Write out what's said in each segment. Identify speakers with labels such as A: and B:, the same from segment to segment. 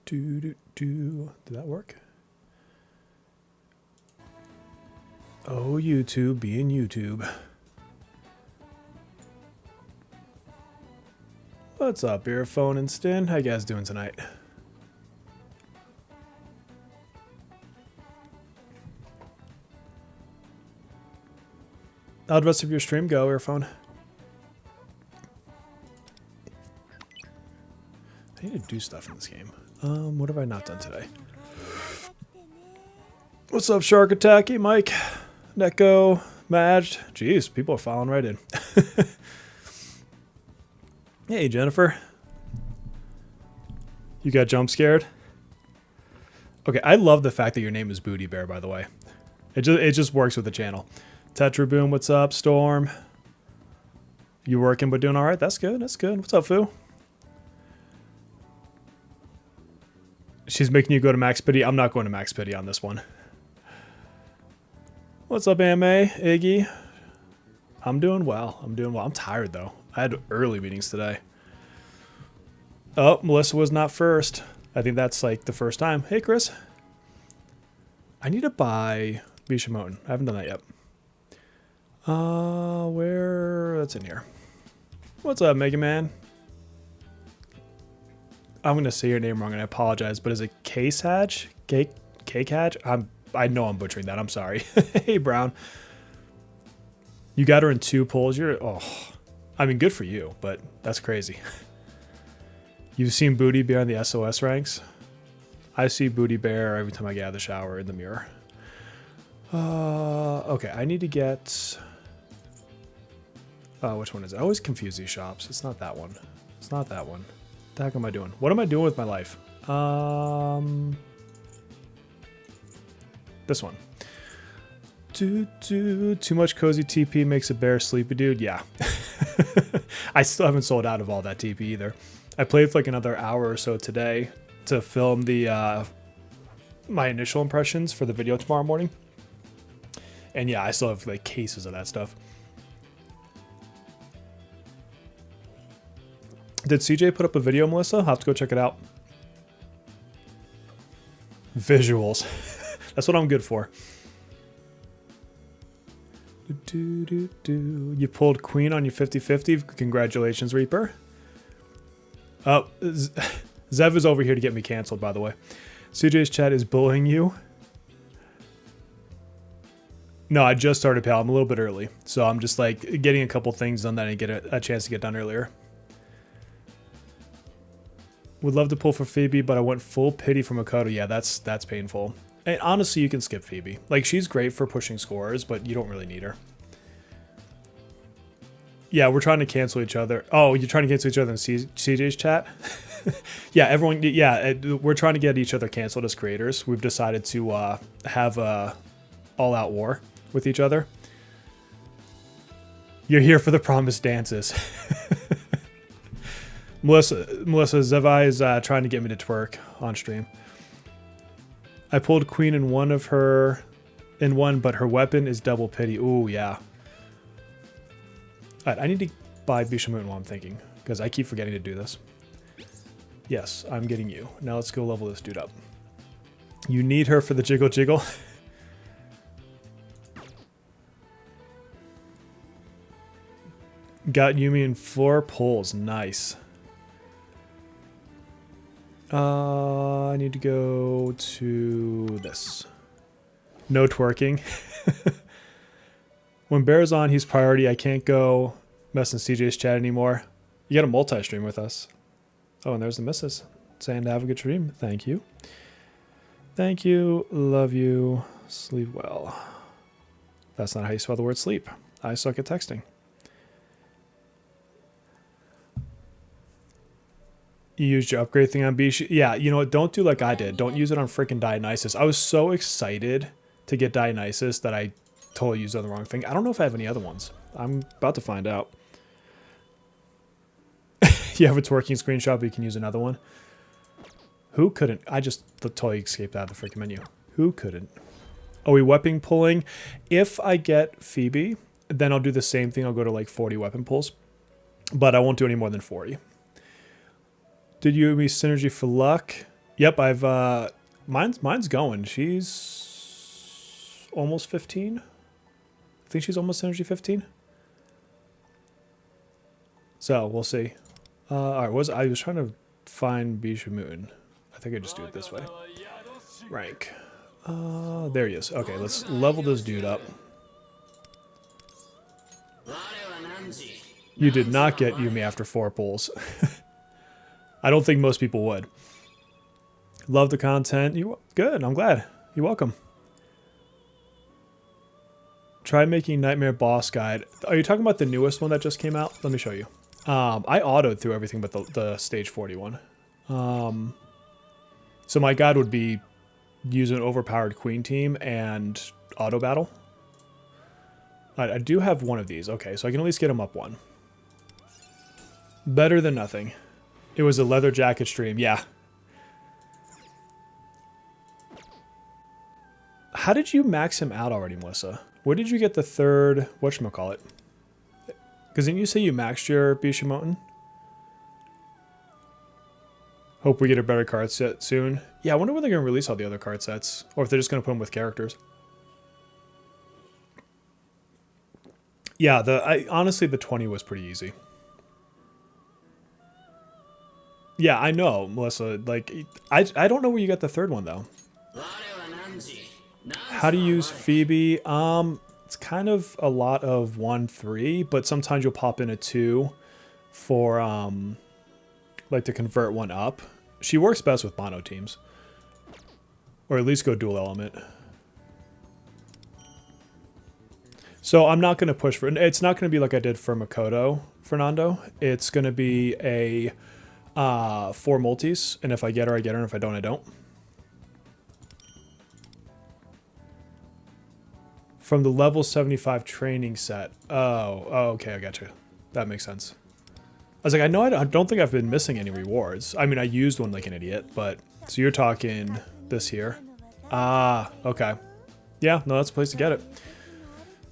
A: Did that work? Oh, YouTube being YouTube. What's up, Earphone and Stin? How you guys doing tonight? How'd the rest of your stream go, Earphone? I need to do stuff in this game. What have I not done today? What's up, Shark Attack? Hey, Mike, Neko, Madge. Jeez, people are filing right in. Hey, Jennifer. You got jump scared? Okay, I love the fact that your name is Booty Bear, by the way. It just works with the channel. Tetra Boom, what's up? Storm. You working but doing all right? That's good. That's good. What's up, Foo? She's making you go to max pity. I'm not going to max pity on this one. What's up, AMA? Iggy? I'm doing well. I'm doing well. I'm tired, though. I had early meetings today. Oh, Melissa was not first. I think that's like the first time. Hey, Chris. I need to buy Bishamoten. I haven't done that yet. Where? That's in here. What's up, Mega Man? I'm going to say your name wrong and I apologize, but is it Case Hatch? Cake Hatch? I know I'm butchering that. I'm sorry. Hey, Brown. You got her in 2 pulls. I mean, good for you, but that's crazy. You've seen Booty Bear in the SOS ranks? I see Booty Bear every time I get out of the shower in the mirror. Okay, I need to get... which one is it? I always confuse these shops. It's not that one. It's not that one. What the heck am I doing? What am I doing with my life? This one. Too much cozy TP makes a bear sleepy, dude. Yeah. I still haven't sold out of all that TP either. I played for like another hour or so today to film the my initial impressions for the video tomorrow morning. And yeah, I still have like cases of that stuff. Did CJ put up a video, Melissa? I'll have to go check it out. Visuals. That's what I'm good for. You pulled Queen on your 50-50. Congratulations, Reaper. Oh, Zev is over here to get me canceled, by the way. CJ's chat is bullying you. No, I just started pal. I'm a little bit early. So I'm just like getting a couple things done that I didn't get a chance to get done earlier. Would love to pull for Phoebe, but I went full pity for Makoto. Yeah, that's painful. And honestly, you can skip Phoebe. Like, she's great for pushing scores, but you don't really need her. Yeah, we're trying to cancel each other. Oh, you're trying to cancel each other in CJ's chat? Yeah, everyone. Yeah, we're trying to get each other canceled as creators. We've decided to have a all-out war with each other. You're here for the promised dances. Melissa Zevi is trying to get me to twerk on stream. I pulled Queen in one, but her weapon is double pity. Ooh, yeah. Alright, I need to buy Bishamoon while I'm thinking, because I keep forgetting to do this. Yes, I'm getting you. Now let's go level this dude up. You need her for the jiggle jiggle. Got Yumi in 4 pulls. Nice. I need to go to this. No twerking. When Bear's on, he's priority. I can't go messing CJ's chat anymore. You got a multi-stream with us. Oh, and there's the missus saying to have a good stream. Thank you. Thank you. Love you. Sleep well. That's not how you spell the word sleep. I suck at texting. You used your upgrade thing on Bishi? Yeah, you know what? Don't do like I did. Don't use it on freaking Dionysus. I was so excited to get Dionysus that I totally used on the wrong thing. I don't know if I have any other ones. I'm about to find out. You have a twerking screenshot, but you can use another one. Who couldn't? I just totally escaped out of the freaking menu. Who couldn't? Are we weapon pulling? If I get Phoebe, then I'll do the same thing. I'll go to like 40 weapon pulls. But I won't do any more than 40. Did you use synergy for luck? Yep, I've mine's going. She's almost 15. I think she's almost energy 15. So we'll see. All right, I was trying to find Bishamutin. I think I just do it this way. Rank. There he is. Okay, let's level this dude up. You did not get Yumi after 4 pulls. I don't think most people would. Love the content. Good, I'm glad. You're welcome. Try making Nightmare Boss Guide. Are you talking about the newest one that just came out? Let me show you. I autoed through everything but the stage 41. So my guide would be use an overpowered queen team and auto battle. I do have one of these. Okay, so I can at least get him up one. Better than nothing. It was a leather jacket stream. Yeah. How did you max him out already, Melissa? Where did you get the third, whatchamacallit? Because didn't you say you maxed your Bishamoten? Hope we get a better card set soon. Yeah, I wonder when they're going to release all the other card sets. Or if they're just going to put them with characters. Yeah, honestly, the 20 was pretty easy. Yeah, I know, Melissa. Like, I don't know where you got the third one, though. How to use Phoebe? It's kind of a lot of 1-3, but sometimes you'll pop in a 2 for, like, to convert one up. She works best with mono teams. Or at least go dual element. So I'm not going to push for... It's not going to be like I did for Makoto, Fernando. It's going to be a 4 multis, and if I get her, I get her, and if I don't, I don't. From the level 75 training set. Oh, okay, I got you. That makes sense. I was like, I don't think I've been missing any rewards. I mean, I used one like an idiot, but... So you're talking this here. Ah, okay. Yeah, no, that's the place to get it.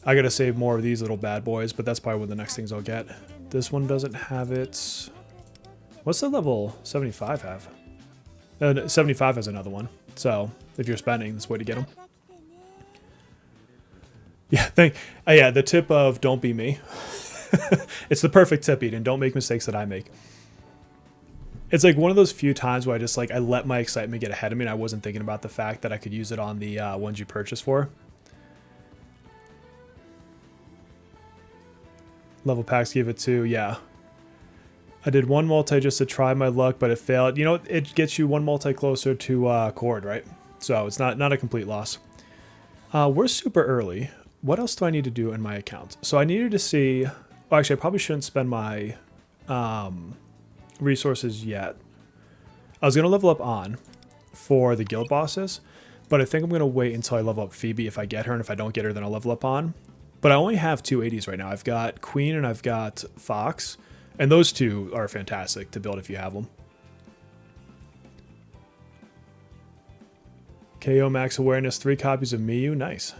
A: I gotta save more of these little bad boys, but that's probably one of the next things I'll get. This one doesn't have it. What's the level 75 have? 75 has another one. So, if you're spending, this way to get them. Yeah, yeah, the tip of don't be me. It's the perfect tip, Eden. Don't make mistakes that I make. It's like one of those few times where I just like, I let my excitement get ahead of me and I wasn't thinking about the fact that I could use it on the ones you purchased for. Level packs gave it 2, yeah. I did 1 multi just to try my luck, but it failed. You know, it gets you 1 multi closer to cord, right? So it's not a complete loss. We're super early. What else do I need to do in my account? So I needed to see... Well, actually, I probably shouldn't spend my resources yet. I was going to level up on for the guild bosses, but I think I'm going to wait until I level up Phoebe if I get her, and if I don't get her, then I'll level up on. But I only have 2 80s right now. I've got Queen and I've got Fox, and those 2 are fantastic to build if you have them. KO max awareness, 3 copies of Miyu, nice.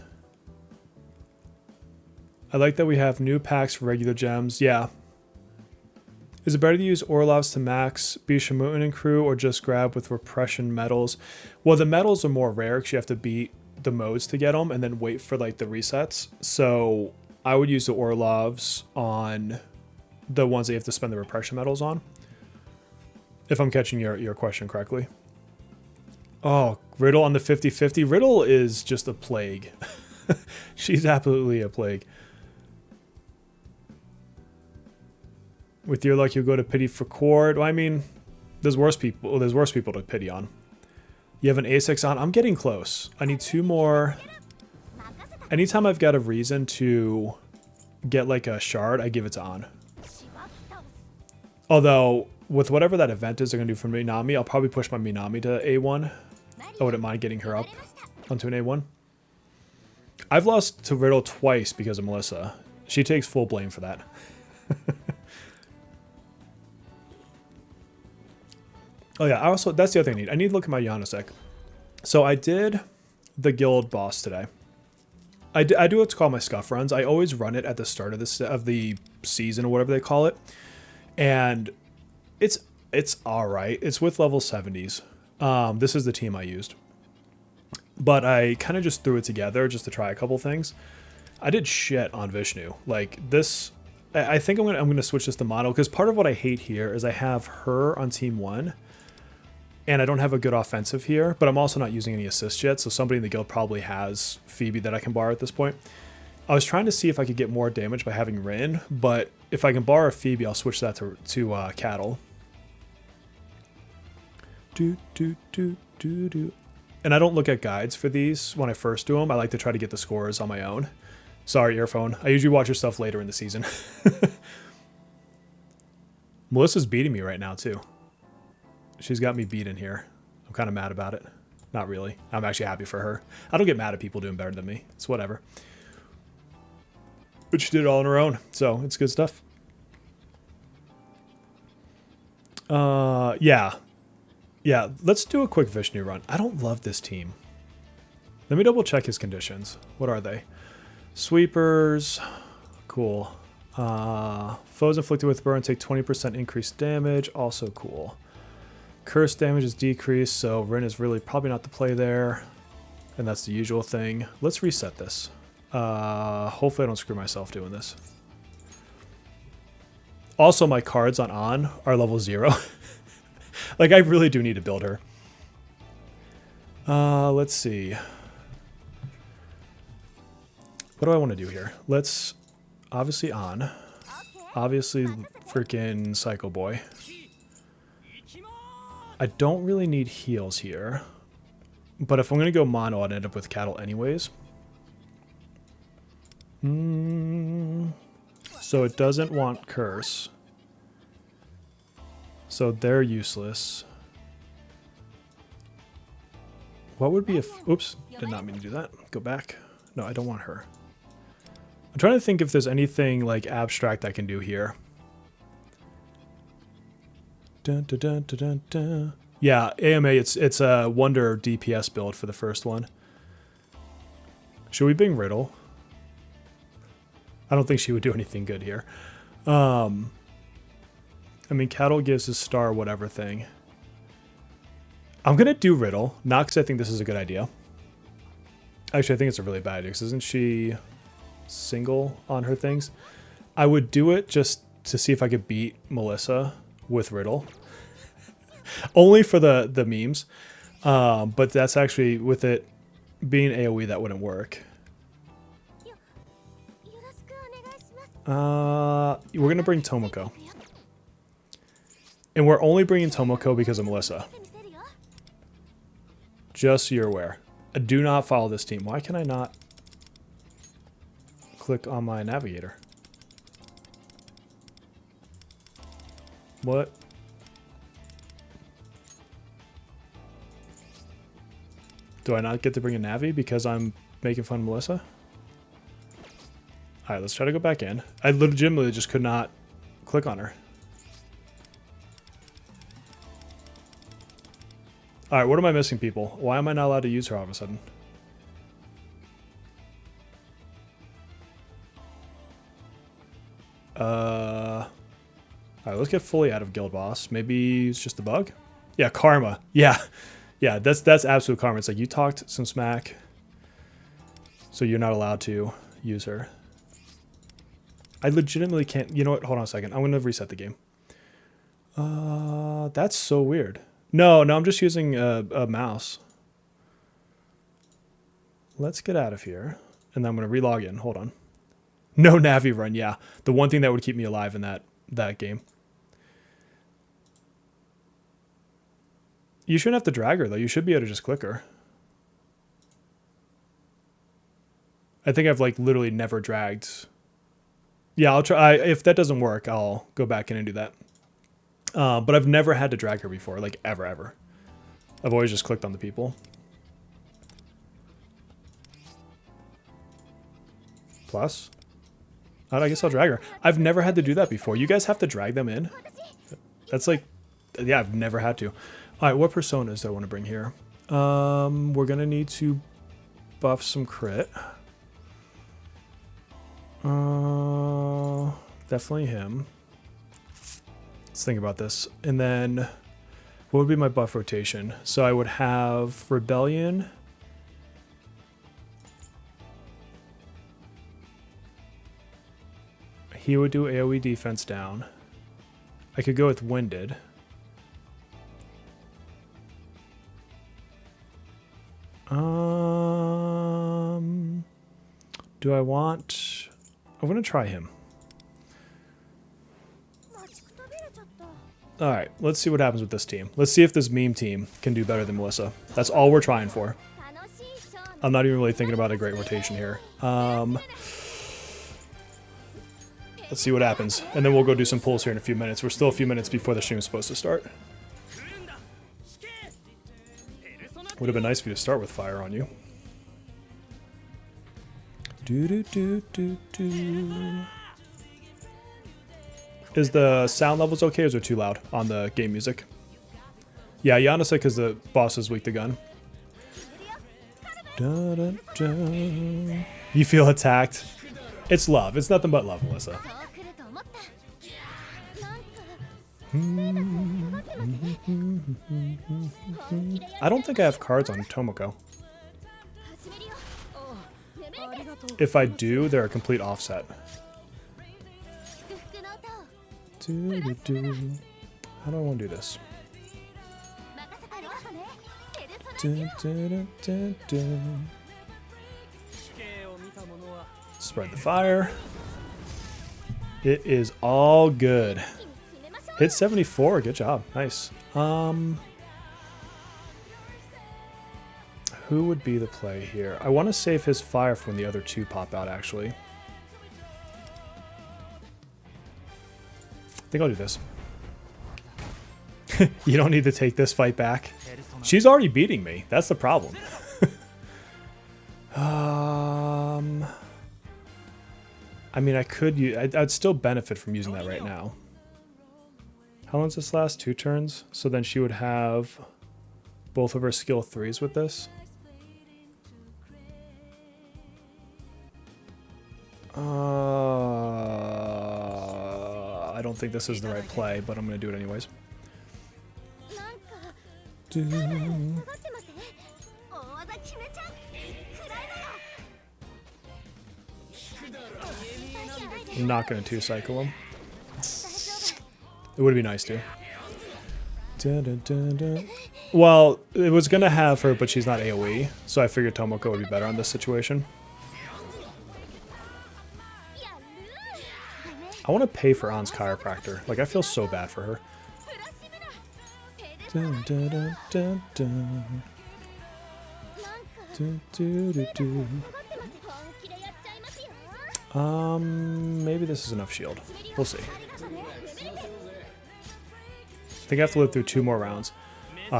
A: I like that we have new packs for regular gems, yeah. Is it better to use Orlovs to max Bishamutin and crew, or just grab with repression medals? Well, the medals are more rare because you have to beat the modes to get them and then wait for like the resets. So I would use the Orlovs on the ones that you have to spend the repression medals on. If I'm catching your question correctly. Oh, Riddle on the 50-50. Riddle is just a plague. She's absolutely a plague. With your luck, you'll go to pity for cord. Well, I mean, there's worse people. Well, there's worse people to pity on. You have an A6 on. I'm getting close. I need 2 more. Anytime I've got a reason to get like a shard, I give it to On. Although, with whatever that event is they're going to do for Minami, I'll probably push my Minami to A1. I wouldn't mind getting her up onto an A1. I've lost to Riddle twice because of Melissa. She takes full blame for that. Oh yeah, that's the other thing I need. I need to look at my Yanosek. So I did the guild boss today. I do what's called my scuff runs. I always run it at the start of the season or whatever they call it. And it's alright. It's with level 70s. This is the team I used. But I kind of just threw it together just to try a couple things. I did shit on Vishnu. Like this, I think I'm gonna switch this to mono because part of what I hate here is I have her on team 1, and I don't have a good offensive here. But I'm also not using any assists yet, so somebody in the guild probably has Phoebe that I can borrow at this point. I was trying to see if I could get more damage by having Rin, but if I can borrow Phoebe, I'll switch that to Cattle. And I don't look at guides for these when I first do them. I like to try to get the scores on my own. Sorry, earphone. I usually watch your stuff later in the season. Melissa's beating me right now, too. She's got me beat in here. I'm kind of mad about it. Not really. I'm actually happy for her. I don't get mad at people doing better than me. It's whatever. But she did it all on her own, so it's good stuff. Yeah. Yeah, let's do a quick Vishnu run. I don't love this team. Let me double check his conditions. What are they? Sweepers. Cool. Foes inflicted with burn take 20% increased damage. Also cool. Curse damage is decreased, so Rin is really probably not the play there. And that's the usual thing. Let's reset this. Hopefully I don't screw myself doing this. Also, my cards on are level 0. Like, I really do need to build her. Let's see. What do I want to do here? Let's... Obviously on. Obviously freaking Psycho Boy. I don't really need heals here. But if I'm going to go mono, I'd end up with Cattle anyways. So it doesn't want Curse. So they're useless. What would be if... Oops, did not mean to do that. Go back. No, I don't want her. I'm trying to think if there's anything like abstract I can do here. Dun, dun, dun, dun, dun, dun. Yeah, AMA, it's a Wonder DPS build for the first one. Should we bring Riddle? I don't think she would do anything good here. I mean, Cattle gives a star whatever thing. I'm going to do Riddle, not because I think this is a good idea. Actually, I think it's a really bad idea, because isn't she single on her things? I would do it just to see if I could beat Melissa with Riddle. Only for the memes. But that's actually, with it being AoE, that wouldn't work. We're going to bring Tomoko. And we're only bringing Tomoko because of Melissa. Just so you're aware. I do not follow this team. Why can I not click on my navigator? What? Do I not get to bring a Navi because I'm making fun of Melissa? Alright, let's try to go back in. I legitimately just could not click on her. Alright, what am I missing, people? Why am I not allowed to use her all of a sudden? Alright, let's get fully out of Guild Boss. Maybe it's just a bug? Yeah, karma. Yeah. Yeah, that's absolute karma. It's like you talked some smack, so you're not allowed to use her. I legitimately can't... You know what? Hold on a second. I'm going to reset the game. That's so weird. No, I'm just using a mouse. Let's get out of here. And then I'm going to relog in. Hold on. No Navi run, yeah. The one thing that would keep me alive in that game. You shouldn't have to drag her, though. You should be able to just click her. I think I've, like, literally never dragged... Yeah, I'll try. If that doesn't work, I'll go back in and do that. But I've never had to drag her before, like, ever. I've always just clicked on the people. Plus? I guess I'll drag her. I've never had to do that before. You guys have to drag them in? That's like... Yeah, I've never had to. Alright, what personas do I want to bring here? We're going to need to buff some crit. Definitely him. Let's think about this. And then What would be my buff rotation? So I would have Rebellion. He would do AoE defense down. I could go with Winded. Do I want... I'm going to try him. Alright, let's see what happens with this team. Let's see if this meme team can do better than Melissa. That's all we're trying for. I'm not even really thinking about a great rotation here. Let's see what happens. And then we'll go do some pulls here in a few minutes. We're still a few minutes before the stream is supposed to start. Would have been nice for you to start with fire on you. Is the sound levels okay, or is it too loud on the game music? Yeah, Yana said because the boss is weak to gun. You feel attacked? It's love. It's nothing but love, Melissa. I don't think I have cards on Tomoko. If I do, they're a complete offset. How do I want to do this? Spread the fire. It is all good. Hit 74. Good job. Nice. Who would be the play here? I want to save his fire for when the other two pop out, actually. I think I'll do this. You don't need to take this fight back. She's already beating me. That's the problem. I mean, I could use... I'd still benefit from using that right now. How long does this last? 2 turns? So then she would have both of her skill 3s with this. I don't think this is the right play, but I'm going to do it anyways. I'm not going to 2-cycle him. It would be nice to. Well, it was going to have her, but she's not AoE, so I figured Tomoko would be better on this situation. I want to pay for Ann's chiropractor. Like, I feel so bad for her. Maybe this is enough shield. We'll see. I think I have to live through 2 more rounds.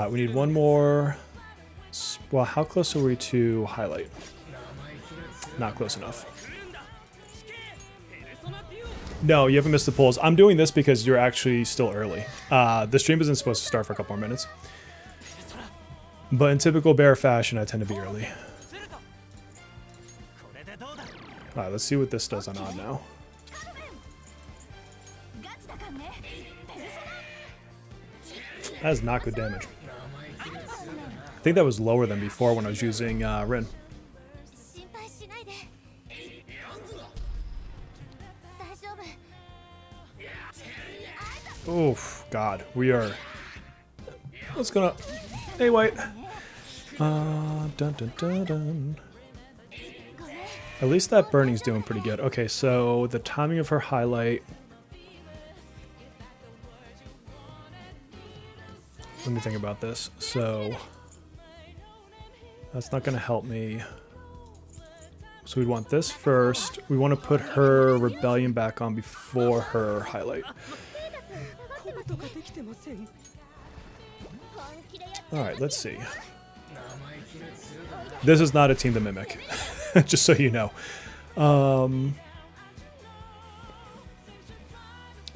A: We need 1 more. Well, how close are we to highlight? Not close enough. No, you haven't missed the polls. I'm doing this because you're actually still early. The stream isn't supposed to start for a couple more minutes. But in typical bear fashion, I tend to be early. Alright, let's see what this does on odd now. That is not good damage. I think that was lower than before when I was using Rin. Oof, God, we are... What's gonna... Hey, White. Dun, dun, dun, dun. At least that burning's doing pretty good. Okay, so the timing of her highlight... Let me think about this. So... That's not gonna help me. So we'd want this first. We want to put her Rebellion back on before her highlight. Alright, let's see. This is not a team to mimic. Just so you know.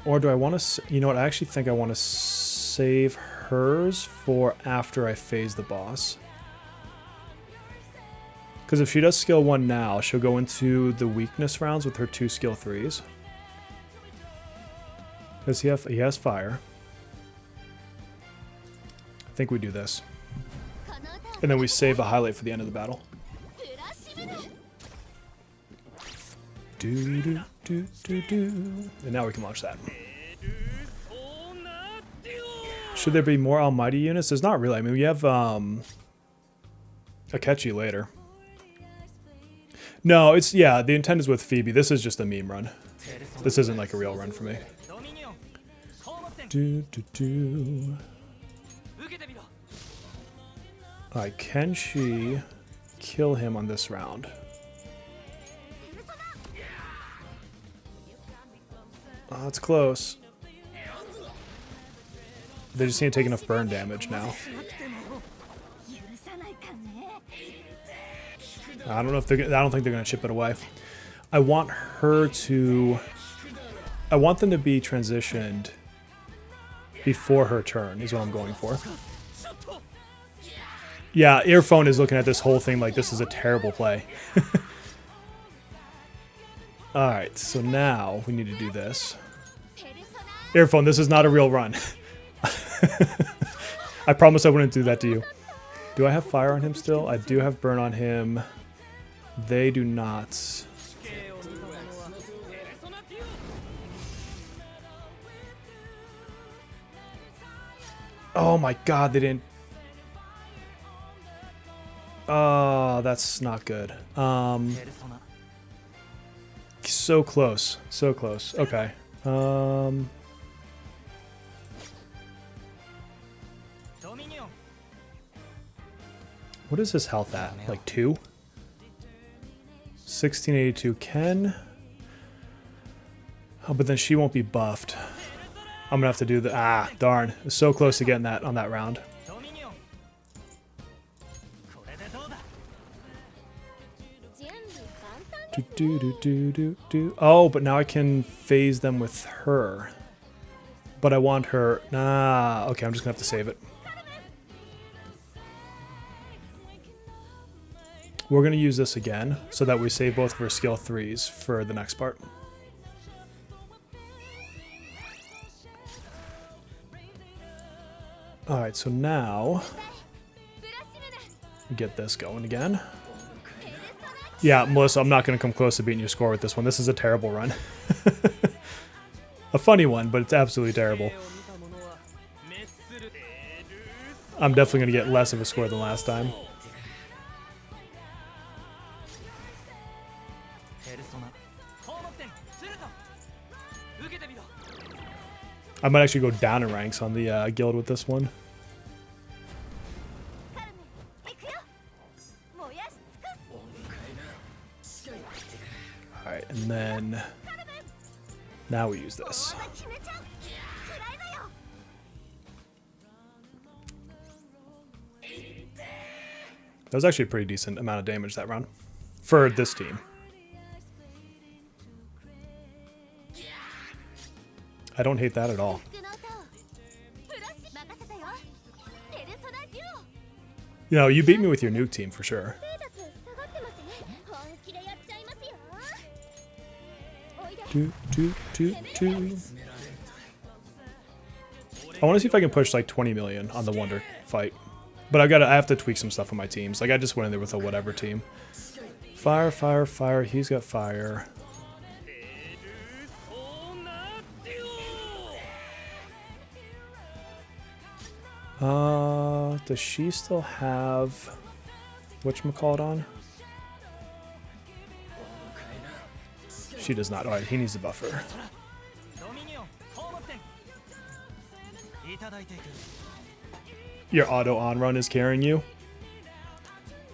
A: Or do I want to... You know what? I actually think I want to save hers for after I phase the boss. Because if she does skill 1 now, she'll go into the weakness rounds with her 2 skill 3s. Because he has fire. think we do this. And then we save a highlight for the end of the battle. Do, do, do, do, do. And now we can launch that. Should there be more Almighty units? There's not really. I mean, we have Akechi later. No, it's, yeah, the intent is with Phoebe. This is just a meme run. This isn't like a real run for me. Do, do, do. Alright, can she kill him on this round? Oh, it's close. They just need to take enough burn damage now. I don't know if they're. I don't think they're gonna chip it away. I want her to. I want them to be transitioned before her turn. Is what I'm going for. Yeah, Earphone is looking at this whole thing like this is a terrible play. All right, so now we need to do this. Earphone, this is not a real run. I promise I wouldn't do that to you. Do I have fire on him still? I do have burn on him. They do not. Oh my god, they didn't. Oh, that's not good. So close. So close. Okay. What is his health at? Like 2? 1682 Ken. Oh, but then she won't be buffed. I'm gonna have to do the darn. It was so close to getting that on that round. Oh, but now I can phase them with her. But I want her. Nah, okay, I'm just gonna have to save it. We're gonna use this again so that we save both of our skill 3s for the next part. Alright, so now get this going again. Yeah, Melissa, I'm not going to come close to beating your score with this one. This is a terrible run. A funny one, but it's absolutely terrible. I'm definitely going to get less of a score than last time. I might actually go down in ranks on the guild with this one. Alright, and then now we use this. That was actually a pretty decent amount of damage that round for this team. I don't hate that at all. You know, you beat me with your nuke team for sure. I want to see if I can push like 20 million on the Wonder fight. But I have to tweak some stuff on my teams. Like I just went in there with a whatever team. Fire, fire, fire. He's got fire. Does she still have whatchamacallit on? She does not. Alright, he needs a buffer. Your auto on run is carrying you.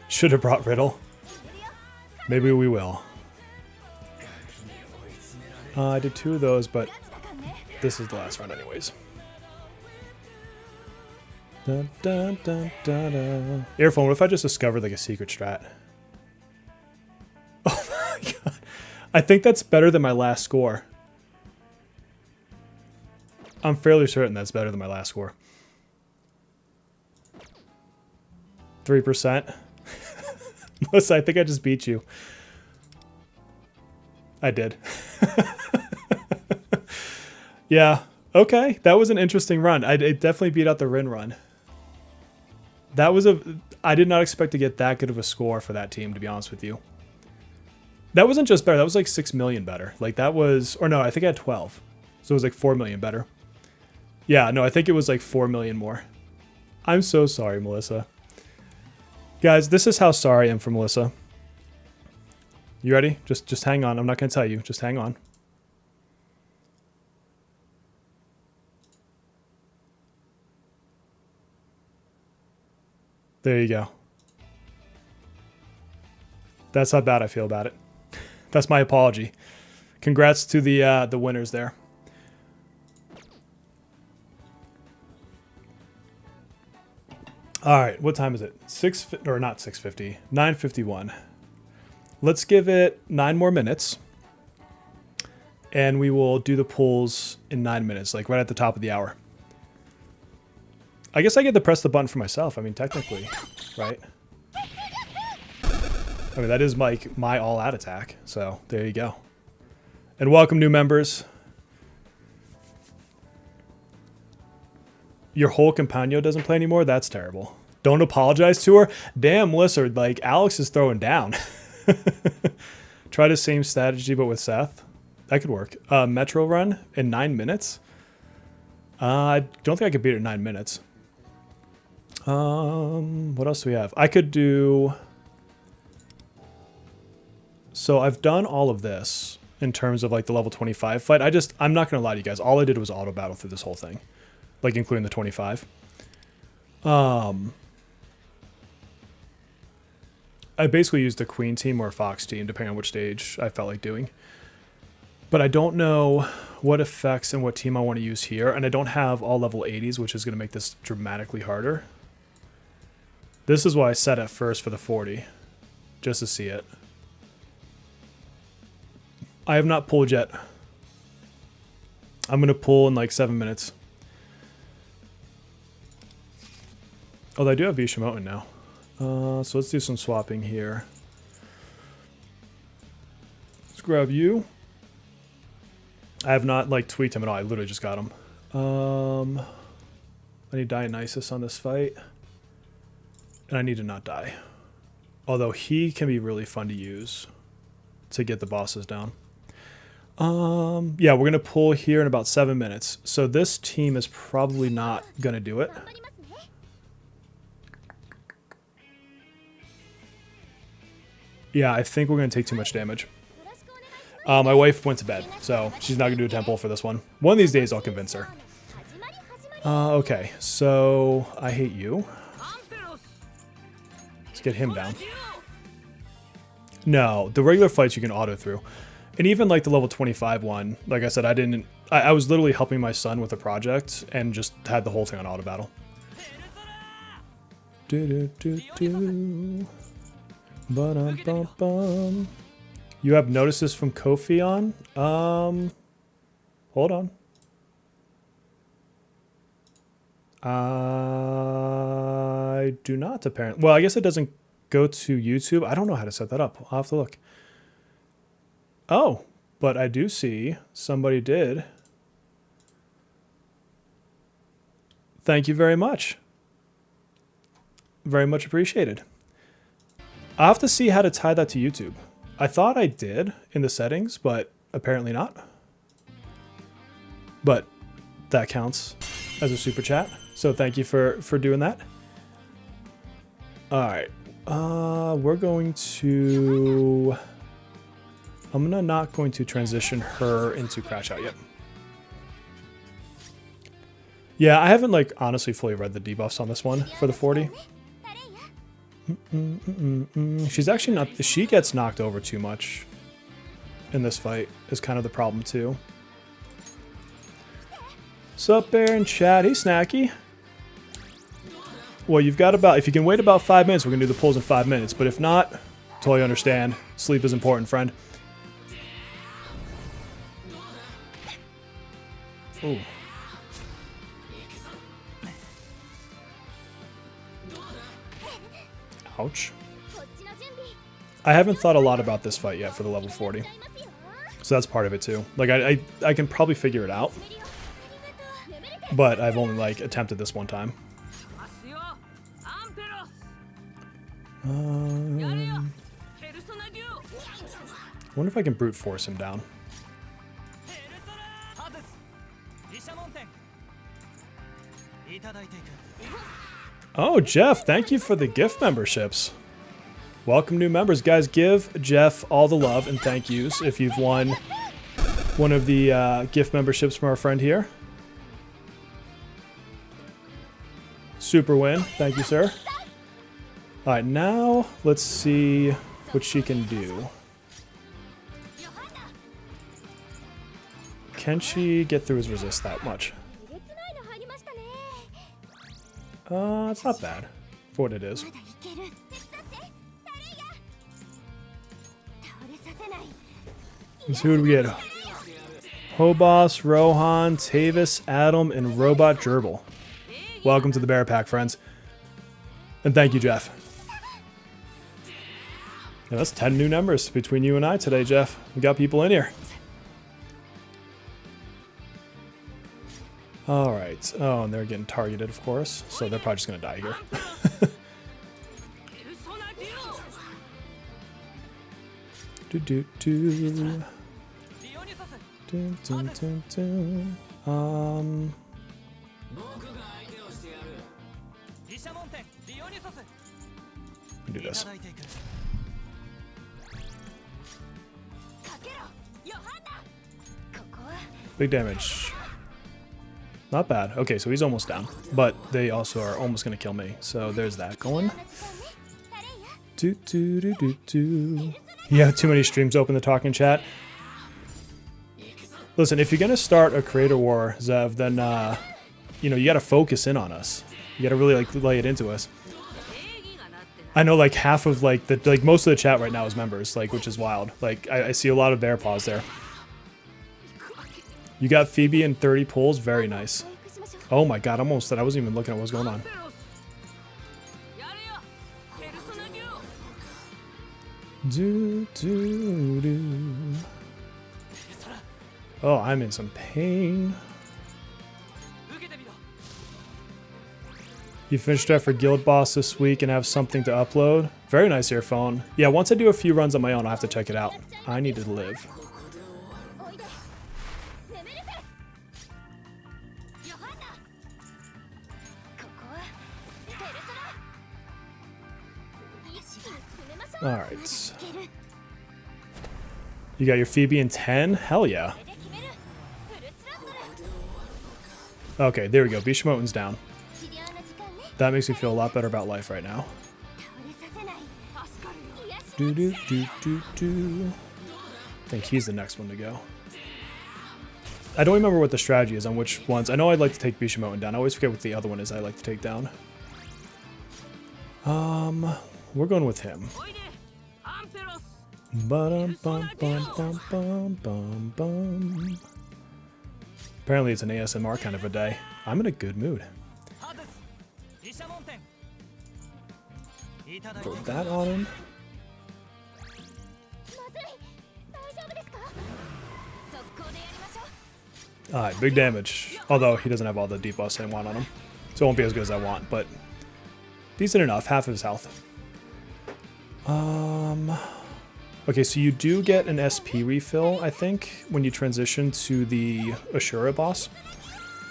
A: Should have brought Riddle. Maybe we will. I did 2 of those, but this is the last round anyways. Dun, dun, dun, dun, dun. Earphone, what if I just discovered like a secret strat? Oh my god. I think that's better than my last score. I'm fairly certain that's better than my last score. 3%. Melissa, I think I just beat you. I did. Yeah. Okay. That was an interesting run. It definitely beat out the Rin run. That was a... I did not expect to get that good of a score for that team, to be honest with you. That wasn't just better. That was like 6 million better. Like that was... Or no, I think I had 12. So it was like 4 million better. Yeah, no, I think it was like 4 million more. I'm so sorry, Melissa. Guys, this is how sorry I am for Melissa. You ready? Just hang on. I'm not going to tell you. Just hang on. There you go. That's how bad I feel about it. That's my apology. Congrats to the winners there. All right, what time is it? 9:50. 9:51. Let's give it 9 more minutes. And we will do the pulls in 9 minutes, like right at the top of the hour. I guess I get to press the button for myself. I mean, technically, right? I mean, that is my all-out attack. So there you go. And welcome new members. Your whole Campagno doesn't play anymore? That's terrible. Don't apologize to her? Damn, Melissa, like Alex is throwing down. Try the same strategy but with Seth. That could work. Metro run in 9 minutes? I don't think I could beat it in 9 minutes. What else do we have? I could do... So I've done all of this in terms of like the level 25 fight. I'm not going to lie to you guys. All I did was auto battle through this whole thing. Like including the 25. I basically used the Queen team or Fox team, depending on which stage I felt like doing. But I don't know what effects and what team I want to use here. And I don't have all level 80s, which is going to make this dramatically harder. This is why I set it first for the 40. Just to see it. I have not pulled yet. I'm going to pull in like 7 minutes. Oh, I do have Bishamoten now. So let's do some swapping here. Let's grab you. I have not like tweaked him at all. I literally just got him. I need Dionysus on this fight. And I need to not die. Although he can be really fun to use to get the bosses down. Yeah, we're going to pull here in about 7 minutes. So this team is probably not going to do it. Yeah, I think we're going to take too much damage. My wife went to bed, so she's not going to do a temple for this one. One of these days I'll convince her. Okay, so I hate you. Let's get him down. No, the regular fights you can auto through. And even like the level 25 one, like I said, I was literally helping my son with a project and just had the whole thing on auto battle. Ba-dum-bum-bum. You have notices from Kofi on? Hold on. I do not, apparently. Well, I guess it doesn't go to YouTube. I don't know how to set that up. I'll have to look. Oh, but I do see somebody did. Thank you very much. Very much appreciated. I'll have to see how to tie that to YouTube. I thought I did in the settings, but apparently not. But that counts as a super chat. So thank you for doing that. All right. We're going to... I'm not going to transition her into Crash Out yet. Yeah, I haven't like honestly fully read the debuffs on this one for the 40. She's actually not... She gets knocked over too much in this fight is kind of the problem too. Sup, Bear in chat? Hey, Snacky. Well, you've got about... If you can wait about 5 minutes, we're going to do the pulls in 5 minutes. But if not, totally understand. Sleep is important, friend. Ooh. Ouch. I haven't thought a lot about this fight yet for the level 40. So that's part of it too. Like I can probably figure it out. But I've only like attempted this one time. Wonder if I can brute force him down. Oh, Jeff, thank you for the gift memberships. Welcome new members. Guys, give Jeff all the love and thank yous if you've won one of the gift memberships from our friend here. Super win. Thank you, sir. All right, now let's see what she can do. Can she get through his resist that much? It's not bad for what it is. Let's see who we get. Hobos, Rohan, Tavis, Adam, and Robot Gerbil. Welcome to the Bear Pack, friends. And thank you, Jeff. Yeah, that's 10 new numbers between you and I today, Jeff. We got people in here. Alright. Oh, and they're getting targeted, of course. So they're probably just going to die here. Do this. Big damage. Not bad. Okay, so he's almost down. But they also are almost going to kill me. So there's that going. You have too many streams open to talk in chat. Listen, if you're going to start a creator war, Zev, then, you know, you got to focus in on us. You got to really, like, lay it into us. I know, like, half of, like, most of the chat right now is members, like, which is wild. Like, I see a lot of bear paws there. You got Phoebe and 30 pulls. Very nice. Oh my god, I'm almost dead. I wasn't even looking at what's going on. Oh, I'm in some pain. You finished up for Guild Boss this week and have something to upload? Very nice earphone. Yeah, once I do a few runs on my own, I'll have to check it out. I need to live. Alright. You got your Phoebe in 10? Hell yeah. Okay, there we go. Bishimoten's down. That makes me feel a lot better about life right now. I think he's the next one to go. I don't remember what the strategy is on which ones. I know I'd like to take Bishimoten down. I always forget what the other one is I like to take down. We're going with him. Apparently it's an ASMR kind of a day. I'm in a good mood. Throw that on him. Alright, big damage. Although he doesn't have all the debuffs I want on him. So it won't be as good as I want, but decent enough. Half of his health. Okay, so you do get an SP refill, I think, when you transition to the Ashura boss.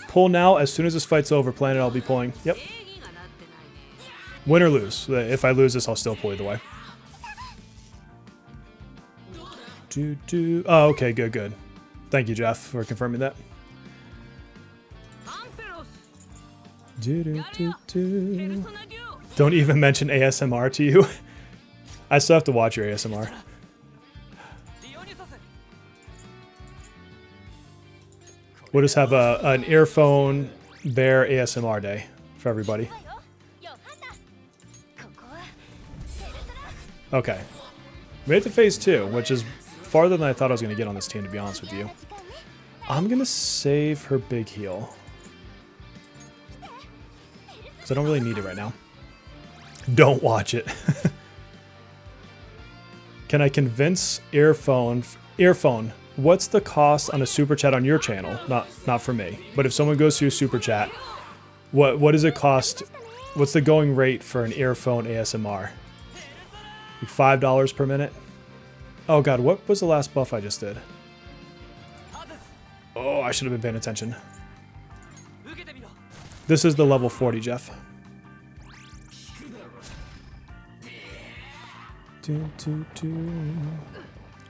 A: Pull now. As soon as this fight's over, Planet, I'll be pulling. Yep. Win or lose. If I lose this, I'll still pull either way. Oh, okay, good, good. Thank you, Jeff, for confirming that. Don't even mention ASMR to you. I still have to watch your ASMR. We'll just have an earphone bear ASMR day for everybody. Okay. Made it to phase 2, which is farther than I thought I was going to get on this team, to be honest with you. I'm going to save her big heal. Because I don't really need it right now. Don't watch it. Can I convince Earphone, what's the cost on a super chat on your channel? Not for me. But if someone goes through a super chat, what does it cost What's the going rate for an earphone ASMR? Like $5 per minute? Oh god, what was the last buff I just did? Oh, I should have been paying attention. This is the level 40, Jeff.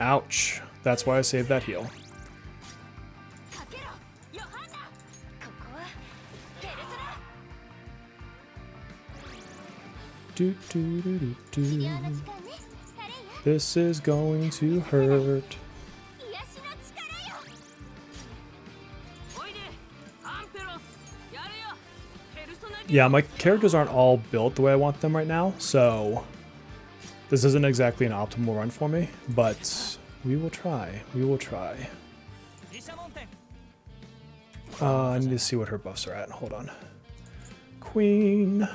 A: Ouch. That's why I saved that heal. This is going to hurt. Yeah, my characters aren't all built the way I want them right now, so this isn't exactly an optimal run for me, but we will try. We will try. I need to see what her buffs are at. Hold on. Queen.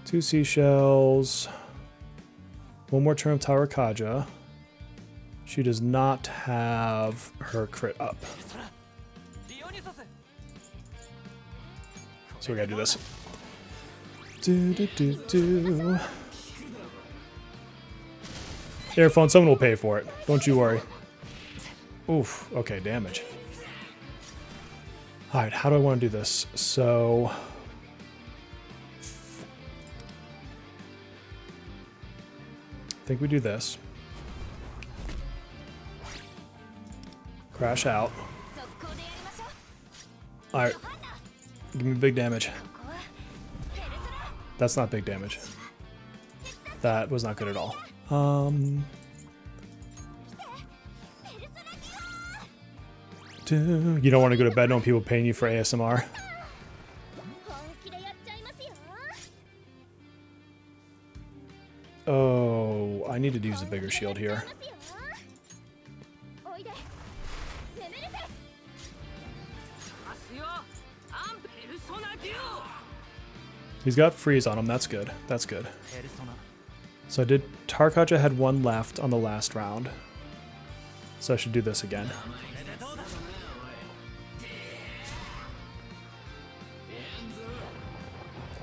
A: 2 seashells. 1 more turn of Tower Kaja. She does not have her crit up. So we gotta do this. Earphone, someone will pay for it. Don't you worry. Oof. Okay, damage. Alright, how do I want to do this? So... I think we do this. Crash out. Alright. Give me big damage. That's not big damage. That was not good at all. You don't want to go to bed knowing people paying you for ASMR. Oh, I need to use a bigger shield here. He's got freeze on him. That's good. That's good. So I did... Tarkaja had 1 left on the last round. So I should do this again.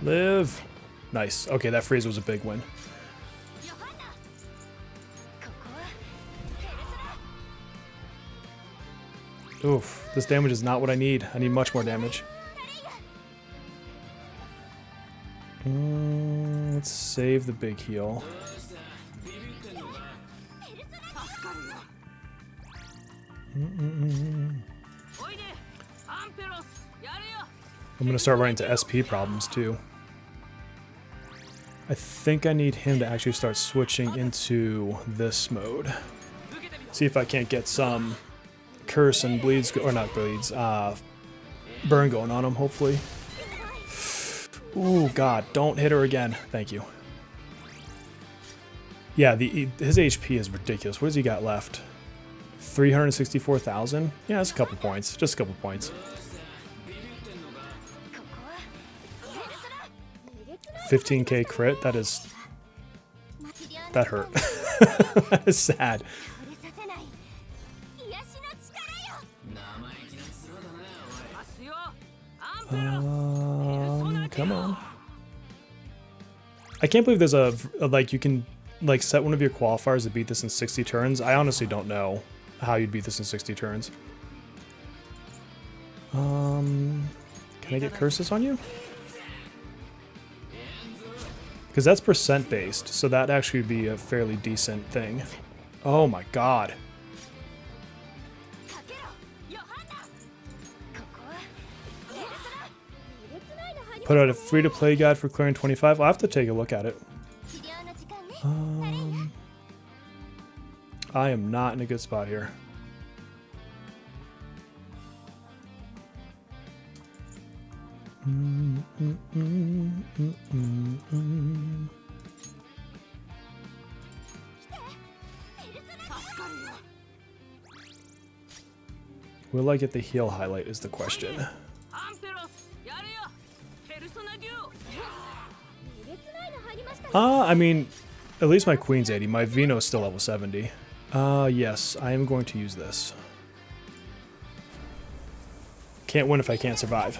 A: Live! Nice. Okay, that freeze was a big win. Oof. This damage is not what I need. I need much more damage. Let's save the big heal. I'm gonna start running into SP problems too. I think I need him to actually start switching into this mode. See if I can't get some curse and bleeds, or not bleeds, burn going on him, hopefully. Ooh, God, don't hit her again. Thank you. Yeah, his HP is ridiculous. What does he got left? 364,000? Yeah, that's a couple points. Just a couple points. 15k crit? That is... That hurt. That is sad. Come on. I can't believe there's a like, you can like set one of your qualifiers to beat this in 60 turns. I honestly don't know how you'd beat this in 60 turns. Can I get curses on you? Because that's percent based, so that actually would be a fairly decent thing. Oh my god. Put out a free-to-play guide for clearing 25. I'll have to take a look at it. I am not in a good spot here. Will I get the heal highlight is the question. I mean, at least my Queen's 80. My Vino is still level 70. Yes, I am going to use this. Can't win if I can't survive.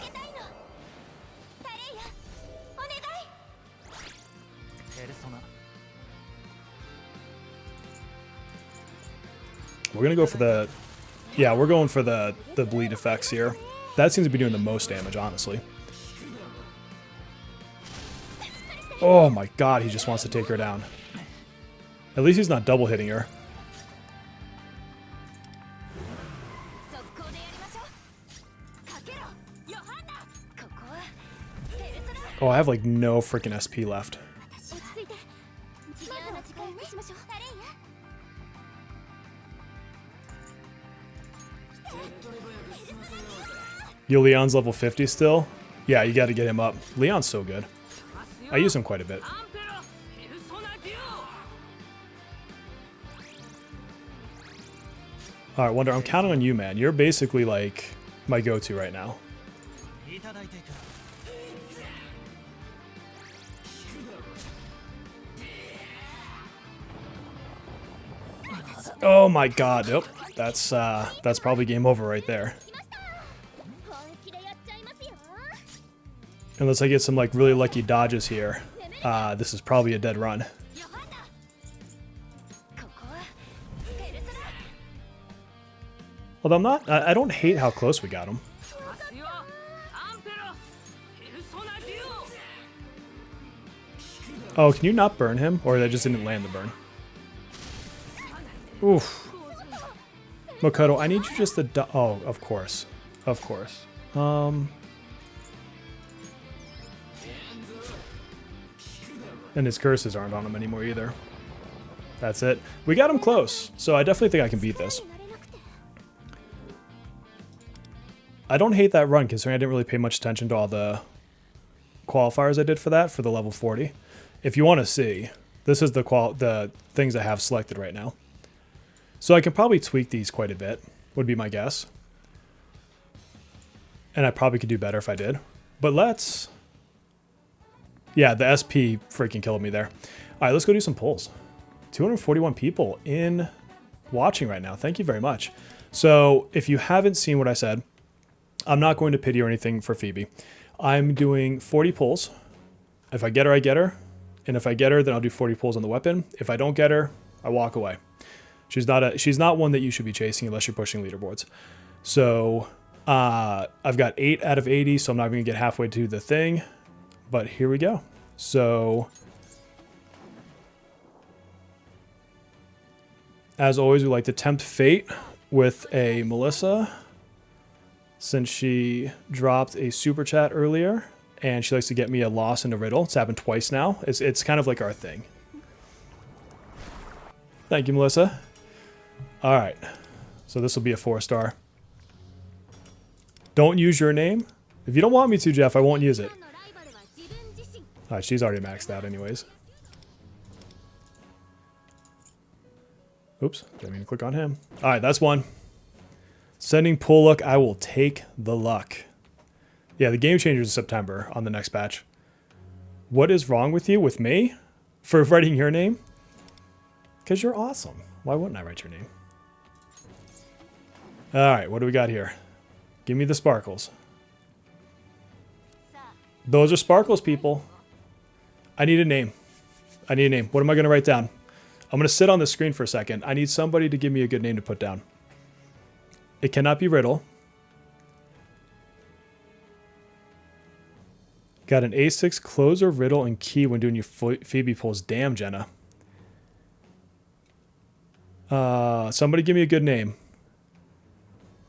A: We're gonna go for the, yeah, we're going for the bleed effects here. That seems to be doing the most damage, honestly. Oh my god, he just wants to take her down. At least he's not double hitting her. Oh, I have like no freaking SP left. Yo, Leon's level 50 still? Yeah, you gotta get him up. Leon's so good. I use him quite a bit. Alright, Wonder, I'm counting on you, man. You're basically like my go-to right now. Oh my god, nope. That's probably game over right there. Unless I get some like really lucky dodges here, this is probably a dead run. Although I'm not, I don't hate how close we got him. Oh, can you not burn him? Or that just didn't land the burn? Oof. Makoto, I need you just to oh, of course. Of course. And his curses aren't on him anymore either. That's it. We got him close, so I definitely think I can beat this. I don't hate that run, considering I didn't really pay much attention to all the qualifiers I did for that, for the level 40. If you want to see, this is the things I have selected right now. So I can probably tweak these quite a bit, would be my guess. And I probably could do better if I did. But let's... Yeah, the SP freaking killed me there. All right, let's go do some polls. 241 people in watching right now. Thank you very much. So if you haven't seen what I said, I'm not going to pity or anything for Phoebe. I'm doing 40 pulls. If I get her, I get her. And if I get her, then I'll do 40 pulls on the weapon. If I don't get her, I walk away. She's not one that you should be chasing unless you're pushing leaderboards. So I've got 8 out of 80, so I'm not going to get halfway to the thing. But here we go. So as always, we like to tempt fate with a Melissa, since she dropped a super chat earlier, and she likes to get me a loss in a riddle. It's happened twice now. It's kind of like our thing. Thank you, Melissa. All right, so this will be a 4-star. Don't use your name. If you don't want me to, Jeff, I won't use it. All right, she's already maxed out anyways. Oops, didn't mean to click on him. All right, that's one. Sending pull luck, I will take the luck. Yeah, the game changes in September on the next patch. What is wrong with you, with me, for writing your name? Because you're awesome. Why wouldn't I write your name? All right, what do we got here? Give me the sparkles. Those are sparkles, people. I need a name. I need a name. What am I going to write down? I'm going to sit on the screen for a second. I need somebody to give me a good name to put down. It cannot be riddle. Got an A6 closer, riddle, and key when doing your Phoebe pulls. Damn, Jenna. Somebody give me a good name.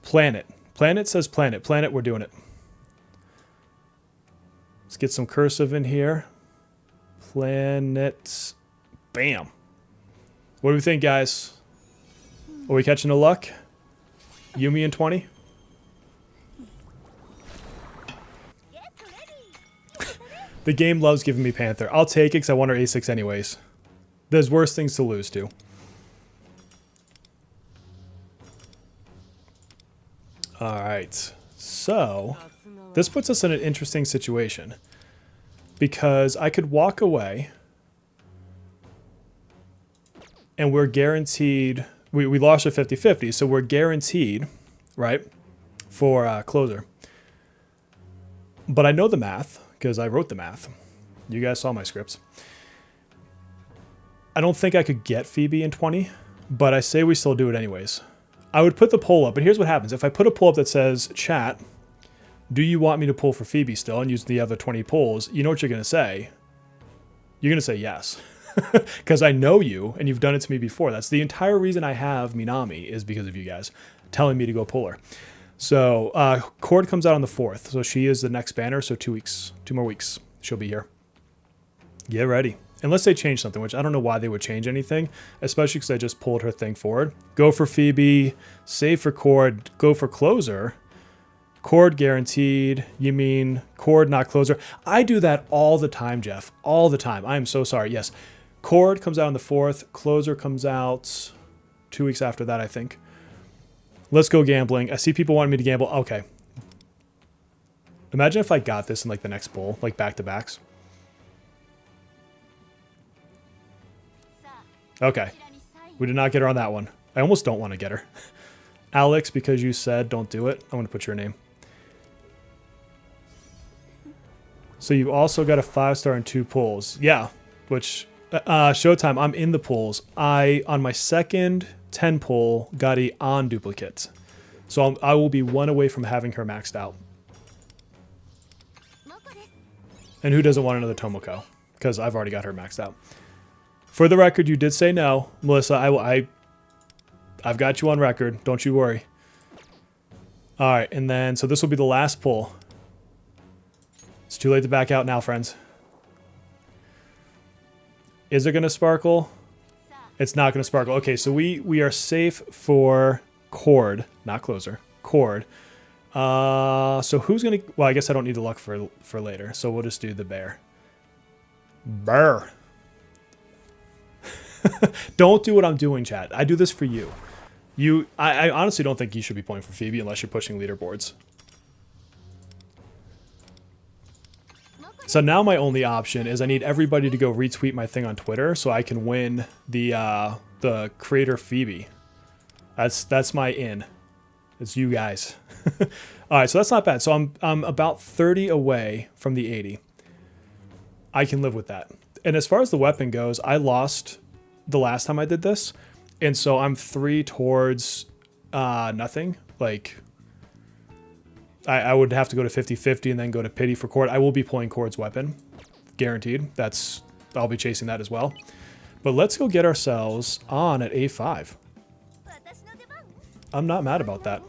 A: Planet. Planet says planet. Planet, we're doing it. Let's get some cursive in here. Planet. Bam. What do we think, guys? Are we catching a luck? Yumi in 20? The game loves giving me Panther. I'll take it because I want her A6 anyways. There's worse things to lose to. Alright. So, this puts us in an interesting situation. Because I could walk away. And we're guaranteed... We lost our 50-50, so we're guaranteed, right, for closer. But I know the math, because I wrote the math. You guys saw my scripts. I don't think I could get Phoebe in 20, but I say we still do it anyways. I would put the poll up, but here's what happens. If I put a poll up that says, chat, do you want me to pull for Phoebe still and use the other 20 polls? You know what you're going to say? You're going to say yes. Because I know you, and you've done it to me before. That's the entire reason I have Minami, is because of you guys telling me to go pull her. So, Cord comes out on the 4th. So she is the next banner, so 2 weeks. 2 more weeks. She'll be here. Get ready. Unless they change something, which I don't know why they would change anything, especially because I just pulled her thing forward. Go for Phoebe, save for Cord, go for Closer. Cord guaranteed. You mean Cord, not Closer? I do that all the time, Jeff. All the time. I am so sorry. Yes. Cord comes out on the 4th. Closer comes out 2 weeks after that, I think. Let's go gambling. I see people wanting me to gamble. Okay. Imagine if I got this in like the next bowl, like back-to-backs. Okay. We did not get her on that one. I almost don't want to get her. Alex, because you said don't do it, I'm going to put your name. So you also got a 5-star and 2 pulls. Yeah, which... Showtime, I'm in the pulls. On my second 10 pull, got a on duplicate. So I will be 1 away from having her maxed out. And who doesn't want another Tomoko? Because I've already got her maxed out. For the record, you did say no. Melissa, I've got you on record. Don't you worry. Alright, and then, so this will be the last pull. It's too late to back out now, friends. Is it going to sparkle? It's not going to sparkle. Okay, so we are safe for Cord, not Closer. Cord. So who's going to... Well, I guess I don't need the luck for later. So we'll just do the bear. Bear. Don't do what I'm doing, chat. I do this for you. I honestly don't think you should be pulling for Phoebe unless you're pushing leaderboards. So now my only option is I need everybody to go retweet my thing on Twitter so I can win the creator Phoebe. That's my in. It's you guys. All right, so that's not bad. So I'm about 30 away from the 80. I can live with that. And as far as the weapon goes, I lost the last time I did this, and so I'm 3 towards nothing. Like, I would have to go to 50-50 and then go to pity for Cord. I will be pulling Cord's weapon, guaranteed. I'll be chasing that as well. But let's go get ourselves on at A5. I'm not mad about that.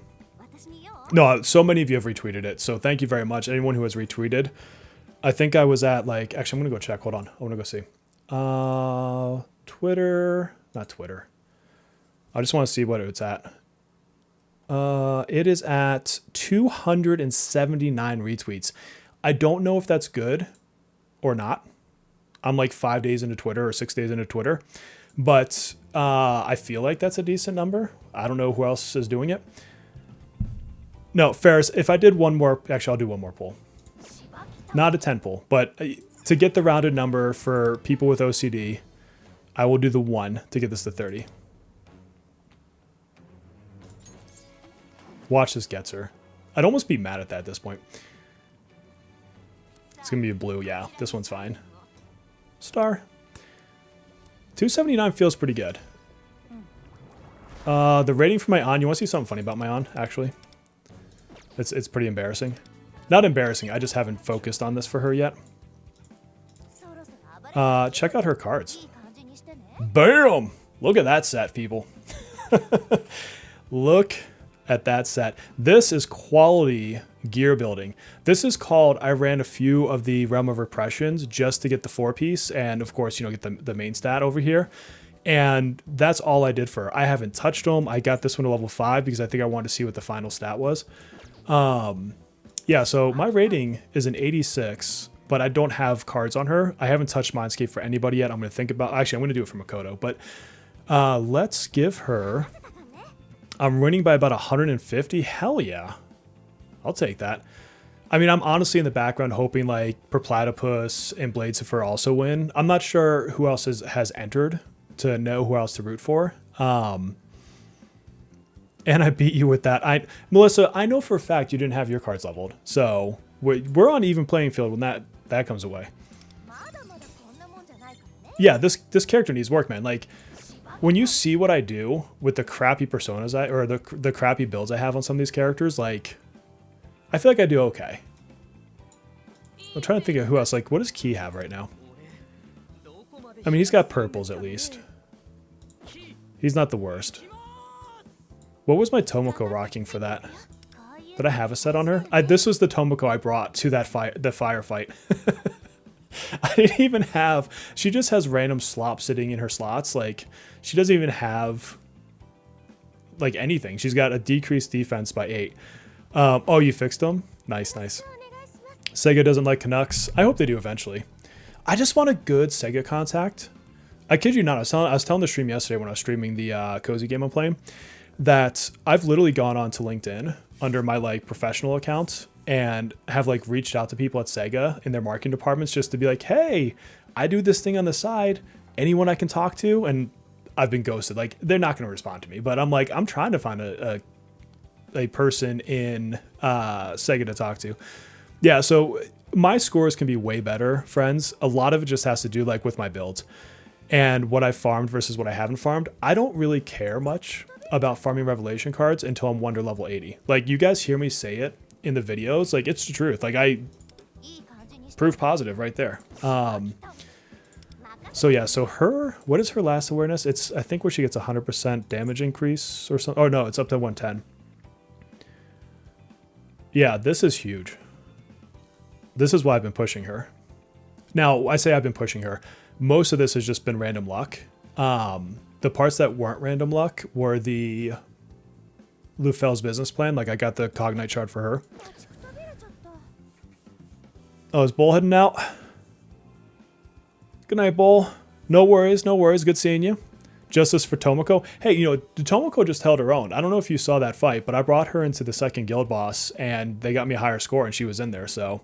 A: No, so many of you have retweeted it, so thank you very much. Anyone who has retweeted. I think I was at, like, actually, I'm going to go check. Hold on. I want to go see. Twitter. Not Twitter. I just want to see what it's at. It is at 279 retweets. I don't know if that's good or not. I'm like 5 days into Twitter or 6 days into Twitter, but I feel like that's a decent number. I don't know who else is doing it. No, Ferris, if I did one more, actually I'll do one more poll. Not a 10 poll, but to get the rounded number for people with OCD, I will do the 1 to get this to 30. Watch this gets her. I'd almost be mad at that at this point. It's going to be a blue. Yeah, this one's fine. Star. 279 feels pretty good. The rating for my on. You want to see something funny about my on, actually? It's pretty embarrassing. Not embarrassing. I just haven't focused on this for her yet. Check out her cards. Bam! Look at that set, people. Look at that set. This is quality gear building. This is called, I ran a few of the Realm of Repressions just to get the 4-piece and of course, you know, get the main stat over here. And that's all I did for her. I haven't touched them. I got this one to level 5 because I think I wanted to see what the final stat was. Yeah, so my rating is an 86, but I don't have cards on her. I haven't touched Mindscape for anybody yet. I'm going to think about, actually, I'm going to do it for Makoto, but let's give her, I'm winning by about 150. Hell yeah. I'll take that. I mean, I'm honestly in the background hoping like Perplatypus and Bladesifer also win. I'm not sure who else has entered to know who else to root for. And I beat you with that. Melissa, I know for a fact you didn't have your cards leveled. So we're on even playing field when that comes away. yeah, this character needs work, man. Like, when you see what I do with the crappy personas or the crappy builds I have on some of these characters, like, I feel like I do okay. I'm trying to think of who else. Like, what does Key have right now? I mean, he's got purples at least. He's not the worst. What was my Tomoko rocking for that? Did I have a set on her? This was the Tomoko I brought to that the firefight. I didn't even have... She just has random slop sitting in her slots. Like, she doesn't even have, like, anything. She's got a decreased defense by 8. Oh, you fixed them? Nice, nice. Sega doesn't like Canucks. I hope they do eventually. I just want a good Sega contact. I kid you not. I was telling the stream yesterday when I was streaming the cozy game I'm playing that I've literally gone on to LinkedIn under my, like, professional account and have, like, reached out to people at Sega in their marketing departments just to be like, hey, I do this thing on the side. Anyone I can talk to? And I've been ghosted. Like, they're not going to respond to me. But I'm like, I'm trying to find a person in Sega to talk to. Yeah, so my scores can be way better, friends. A lot of it just has to do, like, with my builds and what I farmed versus what I haven't farmed. I don't really care much about farming revelation cards until I'm Wonder level 80. Like, you guys hear me say it in the videos, like, it's the truth. Like, I proof positive right there. So yeah, so what is her last awareness? It's, I think, where she gets 100% damage increase or something. Oh no, it's up to 110. Yeah, this is huge. This is why I've been pushing her. Now, I say I've been pushing her. Most of this has just been random luck. The parts that weren't random luck were the Lufel's business plan. Like, I got the Cognite shard for her. Oh, is Bull heading out? Good night, Bull. No worries, no worries. Good seeing you. Justice for Tomoko. Hey, you know, Tomoko just held her own. I don't know if you saw that fight, but I brought her into the second guild boss, and they got me a higher score, and she was in there, so.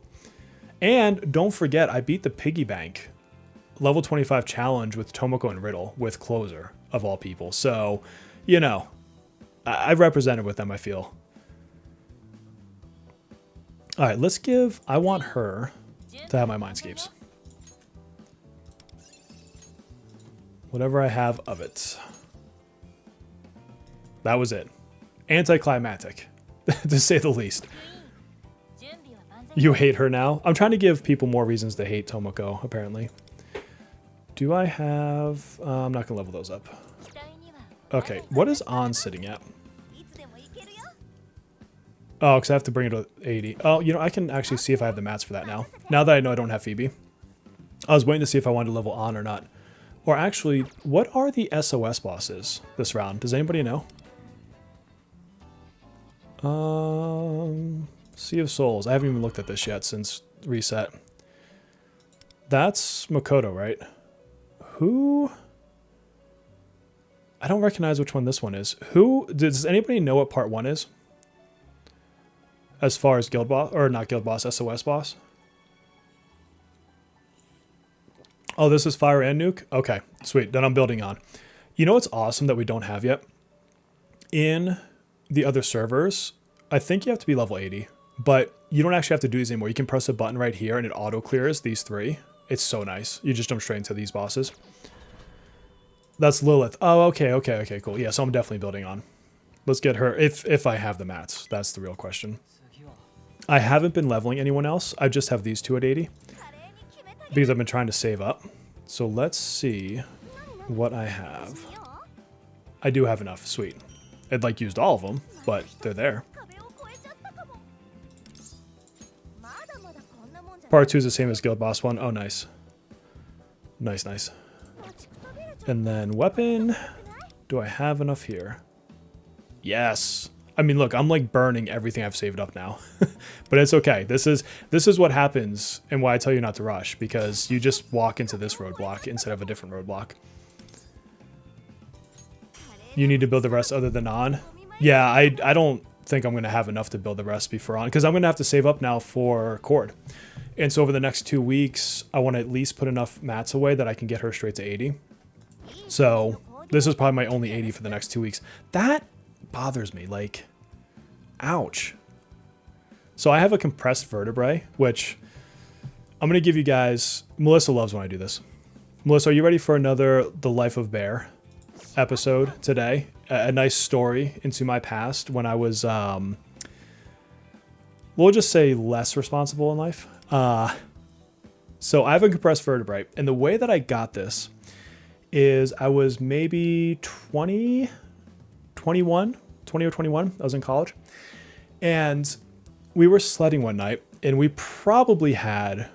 A: And don't forget, I beat the Piggy Bank level 25 challenge with Tomoko and Riddle with Closer, of all people. So, you know, I represented with them, I feel. All right, let's give... I want her to have my Mindscapes. Whatever I have of it. That was it. Anticlimactic, to say the least. You hate her now? I'm trying to give people more reasons to hate Tomoko, apparently. Do I have... I'm not going to level those up. Okay, what is On sitting at? Oh, because I have to bring it to 80. Oh, you know, I can actually see if I have the mats for that now. Now that I know I don't have Phoebe. I was waiting to see if I wanted to level On or not. Or actually, what are the SOS bosses this round? Does anybody know? Sea of Souls. I haven't even looked at this yet since reset. That's Makoto, right? Who? I don't recognize which one this one is. Who? Does anybody know what part 1 is? As far as guild boss, or not guild boss, SOS boss? Oh, this is fire and nuke? Okay, sweet. Then I'm building on. You know what's awesome that we don't have yet? In the other servers, I think you have to be level 80. But you don't actually have to do these anymore. You can press a button right here and it auto clears these 3. It's so nice. You just jump straight into these bosses. That's Lilith. Oh, okay, cool. Yeah, so I'm definitely building on. Let's get her, if I have the mats. That's the real question. I haven't been leveling anyone else. I just have these 2 at 80. Because I've been trying to save up. So let's see what I have. I do have enough. Sweet. I'd like used all of them, but they're there. Part 2 is the same as Guild Boss 1. Oh, nice. Nice, nice. And then weapon. Do I have enough here? Yes. I mean, look, I'm like burning everything I've saved up now. But it's okay. This is what happens and why I tell you not to rush, because you just walk into this roadblock instead of a different roadblock. You need to build the rest other than On. Yeah, I don't think I'm going to have enough to build the rest before On, because I'm going to have to save up now for Cord. And so over the next 2 weeks, I want to at least put enough mats away that I can get her straight to 80. So this is probably my only 80 for the next 2 weeks. That bothers me. Like, ouch. So I have a compressed vertebrae, which I'm going to give you guys... Melissa loves when I do this. Melissa, are you ready for another The Life of Bear episode today? A nice story into my past when I was, we'll just say less responsible in life. So I have a compressed vertebrae, and the way that I got this is I was maybe 20 or 21. I was in college, and we were sledding one night, and we probably had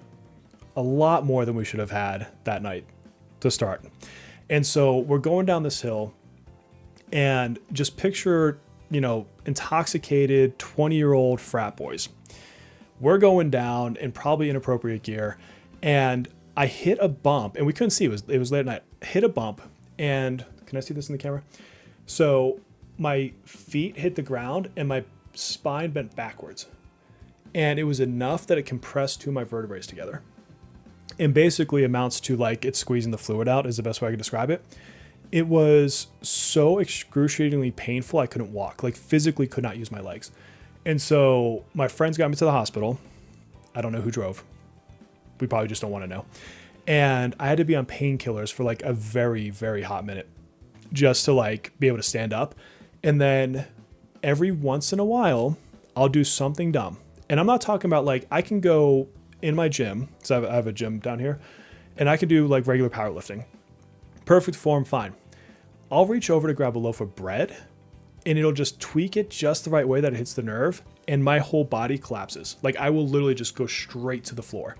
A: a lot more than we should have had that night to start. And so we're going down this hill, and just picture, intoxicated 20-year-old frat boys. We're going down in probably inappropriate gear, and I hit a bump, and we couldn't see. It was late at night. Hit a bump, and can I see this in the camera? So my feet hit the ground, and my spine bent backwards. And it was enough that it compressed two of my vertebrae together. And basically amounts to like it's squeezing the fluid out is the best way I can describe it. It was so excruciatingly painful I couldn't walk, like physically could not use my legs. And so my friends got me to the hospital. I don't know who drove. We probably just don't want to know. And I had to be on painkillers for like a very, very hot minute just to like be able to stand up. And then every once in a while, I'll do something dumb. And I'm not talking about like I can go in my gym, so I have a gym down here, and I can do like regular powerlifting. Perfect form, fine. I'll reach over to grab a loaf of bread, and it'll just tweak it just the right way that it hits the nerve, and my whole body collapses. Like I will literally just go straight to the floor.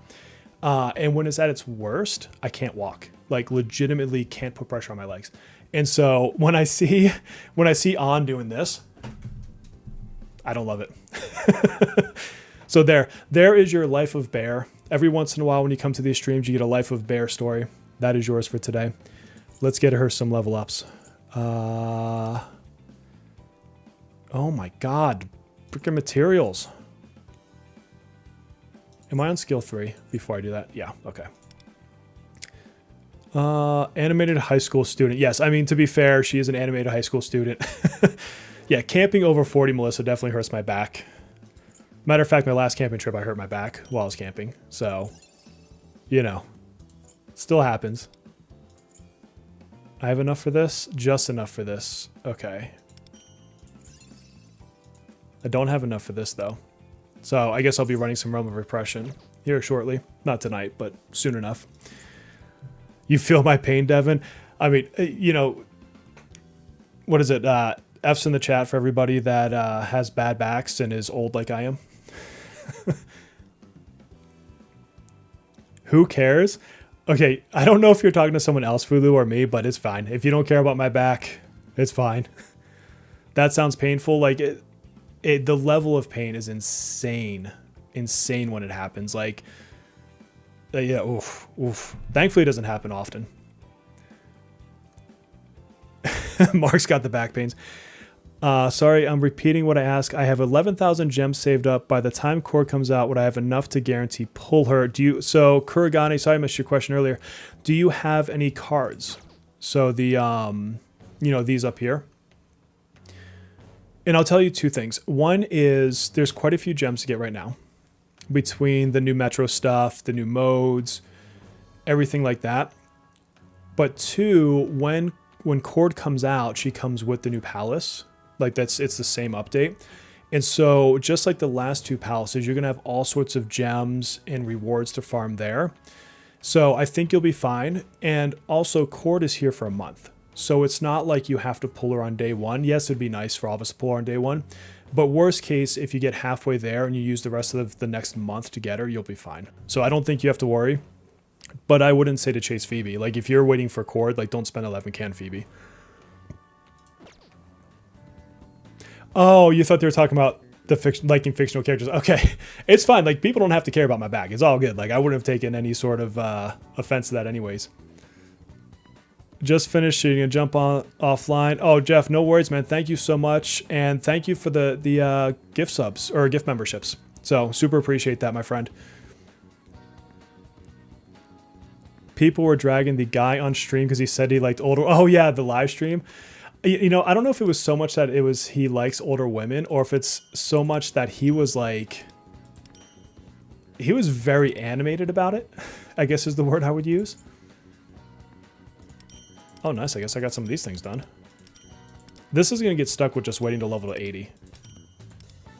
A: And when it's at its worst, I can't walk. Like legitimately can't put pressure on my legs. And so when I see On doing this, I don't love it. So there is your Life of Bear. Every once in a while when you come to these streams, you get a Life of Bear story. That is yours for today. Let's get her some level ups. Oh my God. Freaking materials. Am I on skill 3 before I do that? Yeah, okay. Animated high school student. Yes, I mean, to be fair, she is an animated high school student. Yeah, camping over 40, Melissa, definitely hurts my back. Matter of fact, my last camping trip, I hurt my back while I was camping. So, still happens. I have enough for this? Just enough for this. Okay. I don't have enough for this, though. So, I guess I'll be running some Realm of Repression here shortly. Not tonight, but soon enough. You feel my pain, Devin? I mean, what is it? F's in the chat for everybody that has bad backs and is old like I am. Who cares? Okay, I don't know if you're talking to someone else, Fulu, or me, but it's fine. If you don't care about my back, it's fine. That sounds painful. Like, the level of pain is insane. Insane when it happens. Like, yeah, oof. Thankfully, it doesn't happen often. Mark's got the back pains. Sorry, I'm repeating what I asked. I have 11,000 gems saved up. By the time Core comes out, would I have enough to guarantee pull her? So Kuragani, sorry I missed your question earlier. Do you have any cards? So the, these up here. And I'll tell you two things. One is there's quite a few gems to get right now between the new Metro stuff, the new modes, everything like that. But two, when Cord comes out, she comes with the new palace. Like it's the same update. And so just like the last two palaces, you're going to have all sorts of gems and rewards to farm there. So I think you'll be fine. And also Cord is here for a month. So it's not like you have to pull her on day one. Yes, it'd be nice for all of us to pull her on day one. But worst case, if you get halfway there and you use the rest of the next month to get her, you'll be fine. So I don't think you have to worry. But I wouldn't say to chase Phoebe. Like if you're waiting for Cord, like don't spend 11k on Phoebe. Oh, you thought they were talking about the liking fictional characters. Okay, it's fine. Like people don't have to care about my back. It's all good. Like I wouldn't have taken any sort of offense to that anyways. Just finished shooting and jump on offline. Oh, Jeff, no worries, man. Thank you so much. And thank you for the gift subs or gift memberships. So super appreciate that, my friend. People were dragging the guy on stream because he said he liked older. Oh yeah, the live stream. I don't know if it was so much that he likes older women or if it's so much that he was very animated about it, I guess is the word I would use. Oh, nice. I guess I got some of these things done. This is going to get stuck with just waiting to level to 80.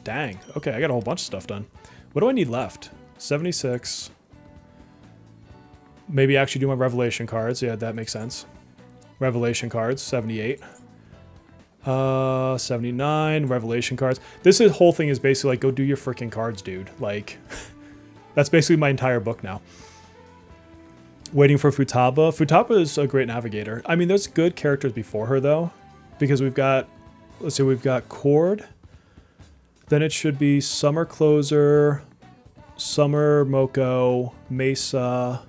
A: Dang. Okay, I got a whole bunch of stuff done. What do I need left? 76. Maybe actually do my revelation cards. Yeah, that makes sense. Revelation cards, 78. 79. Revelation cards. Whole thing is basically like, go do your freaking cards, dude. Like, that's basically my entire book now. Waiting for Futaba. Futaba is a great navigator. I mean, there's good characters before her, though. Because we've got, let's see, we've got Cord. Then it should be Summer Closer, Summer Moko, Mesa,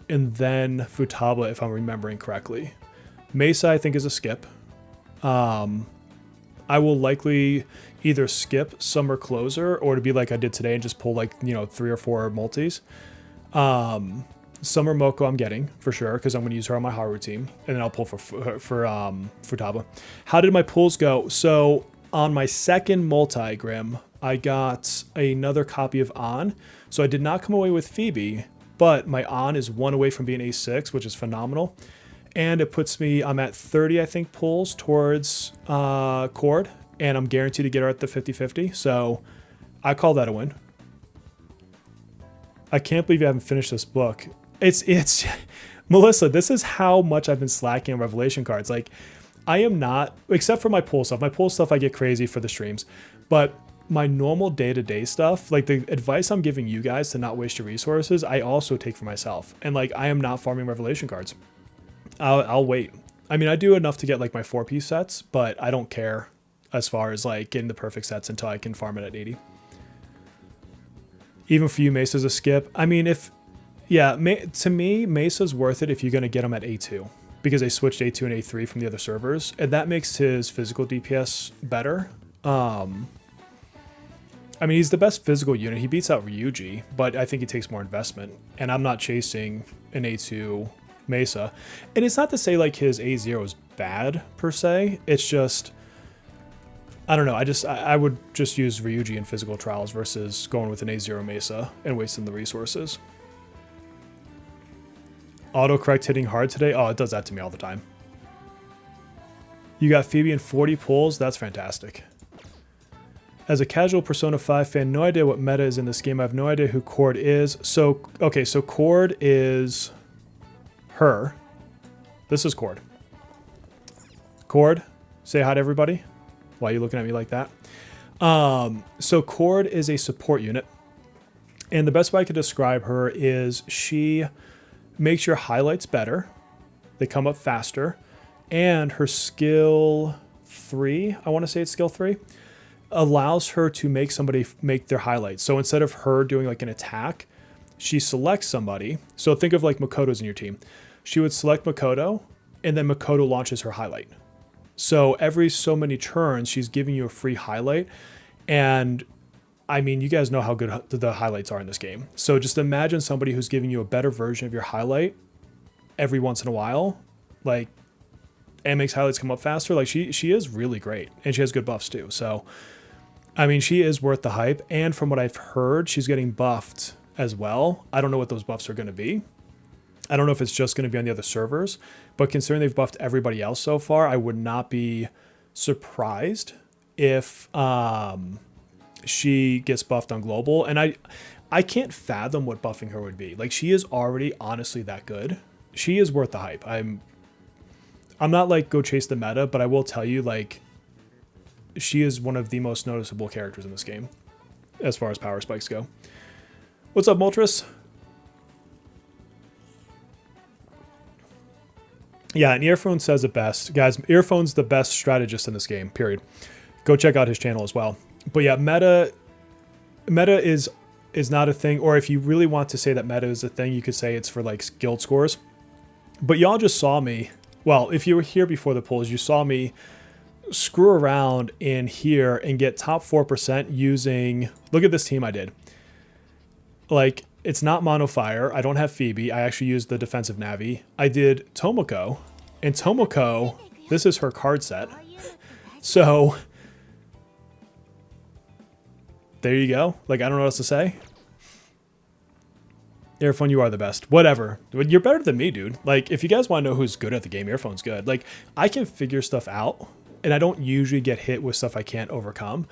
A: and then Futaba, if I'm remembering correctly. Mesa, I think, is a skip. I will likely either skip Summer Closer or to be like I did today and just pull like, 3 or 4 multis. Summer Moko I'm getting for sure because I'm going to use her on my Haru team, and then I'll pull for Futaba. How did my pulls go? So on my second multi-grim, I got another copy of On. So I did not come away with Phoebe, but my On is 1 away from being A6, which is phenomenal. And it puts me, I'm at 30, I think, pulls towards Cord, and I'm guaranteed to get her at the 50-50. So I call that a win. I can't believe you haven't finished this book. It's Melissa, this is how much I've been slacking on revelation cards. Like, I am not, except for my pull stuff. My pull stuff I get crazy for the streams, but my normal day-to-day stuff, like the advice I'm giving you guys to not waste your resources, I also take for myself. And like, I am not farming revelation cards. I'll wait. I mean, I do enough to get like my 4-piece sets, but I don't care as far as like getting the perfect sets until I can farm it at 80. Even for you, Mesa's a skip. I mean, to me, Mesa's worth it if you're going to get him at A2. Because they switched A2 and A3 from the other servers. And that makes his physical DPS better. I mean, he's the best physical unit. He beats out Ryuji, but I think he takes more investment. And I'm not chasing an A2 Mesa. And it's not to say like his A0 is bad per se. It's just, I don't know. I would just use Ryuji in physical trials versus going with an A0 Mesa and wasting the resources. Autocorrect hitting hard today. Oh, it does that to me all the time. You got Phoebe in 40 pulls. That's fantastic. As a casual Persona 5 fan, no idea what meta is in this game. I have no idea who Cord is. So, okay, so Cord is her. This is Cord. Cord, say hi to everybody. Why are you looking at me like that? So Cord is a support unit. And the best way I could describe her is she makes your highlights better. They come up faster. And her skill 3, I want to say it's skill 3, allows her to make somebody make their highlights. So instead of her doing like an attack, she selects somebody. So think of like Makoto's in your team. She would select Makoto, and then Makoto launches her highlight. So every so many turns, she's giving you a free highlight. And I mean, you guys know how good the highlights are in this game. So just imagine somebody who's giving you a better version of your highlight every once in a while, like, and makes highlights come up faster. Like she is really great, and she has good buffs too. So, I mean, she is worth the hype. And from what I've heard, she's getting buffed as well. I don't know what those buffs are going to be. I don't know if it's just going to be on the other servers, but considering they've buffed everybody else so far, I would not be surprised if she gets buffed on global. And I can't fathom what buffing her would be. Like, she is already honestly that good. She is worth the hype. I'm not like go chase the meta, but I will tell you, like, she is one of the most noticeable characters in this game as far as power spikes go. What's up, Moltres? Yeah, and Earphone says it best. Guys, Earphone's the best strategist in this game, period. Go check out his channel as well. But yeah, meta is not a thing. Or if you really want to say that meta is a thing, you could say it's for like guild scores. But y'all just saw me. Well, if you were here before the polls, you saw me screw around in here and get top 4% using, look at this team I did. Like, it's not Mono Fire. I don't have Phoebe. I actually used the defensive Navi. I did Tomoko. And Tomoko, this is her card set. So, there you go. Like, I don't know what else to say. Earphone, you are the best. Whatever. You're better than me, dude. Like, if you guys want to know who's good at the game, Earphone's good. Like, I can figure stuff out, and I don't usually get hit with stuff I can't overcome.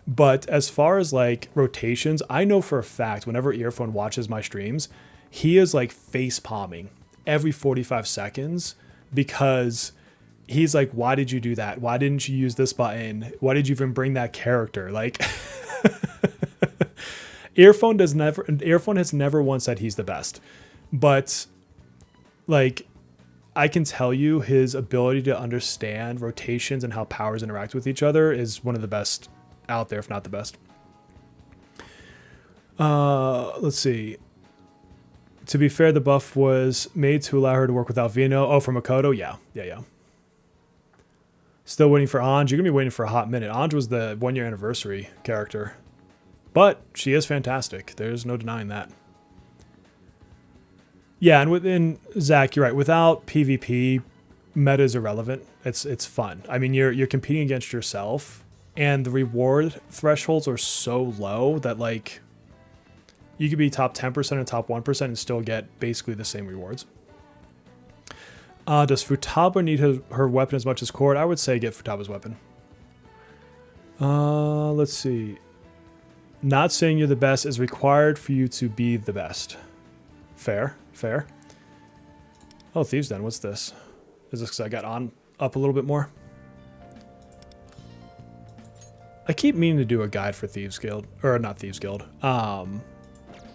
A: But as far as, like, rotations, I know for a fact whenever Earphone watches my streams, he is, like, face palming every 45 seconds because he's like, why did you do that? Why didn't you use this button? Why did you even bring that character? Like... Earphone has never once said he's the best, but like I can tell you his ability to understand rotations and how powers interact with each other is one of the best out there, if not the best. Let's see. To be fair, the buff was made to allow her to work without Vino. Oh, for Makoto? Yeah. Still waiting for Anj. You're going to be waiting for a hot minute. Anj was the 1-year anniversary character. But she is fantastic. There's no denying that. Yeah, and within Zach, you're right. Without PvP, meta is irrelevant. It's fun. I mean, you're competing against yourself, and the reward thresholds are so low that like you could be top 10% and top 1% and still get basically the same rewards. Does Futaba need her weapon as much as Cord? I would say get Futaba's weapon. Let's see. Not saying you're the best is required for you to be the best. Fair. Oh, Thieves Den. What's this? Is this because I got up a little bit more? I keep meaning to do a guide for Thieves Guild. Or not Thieves Guild.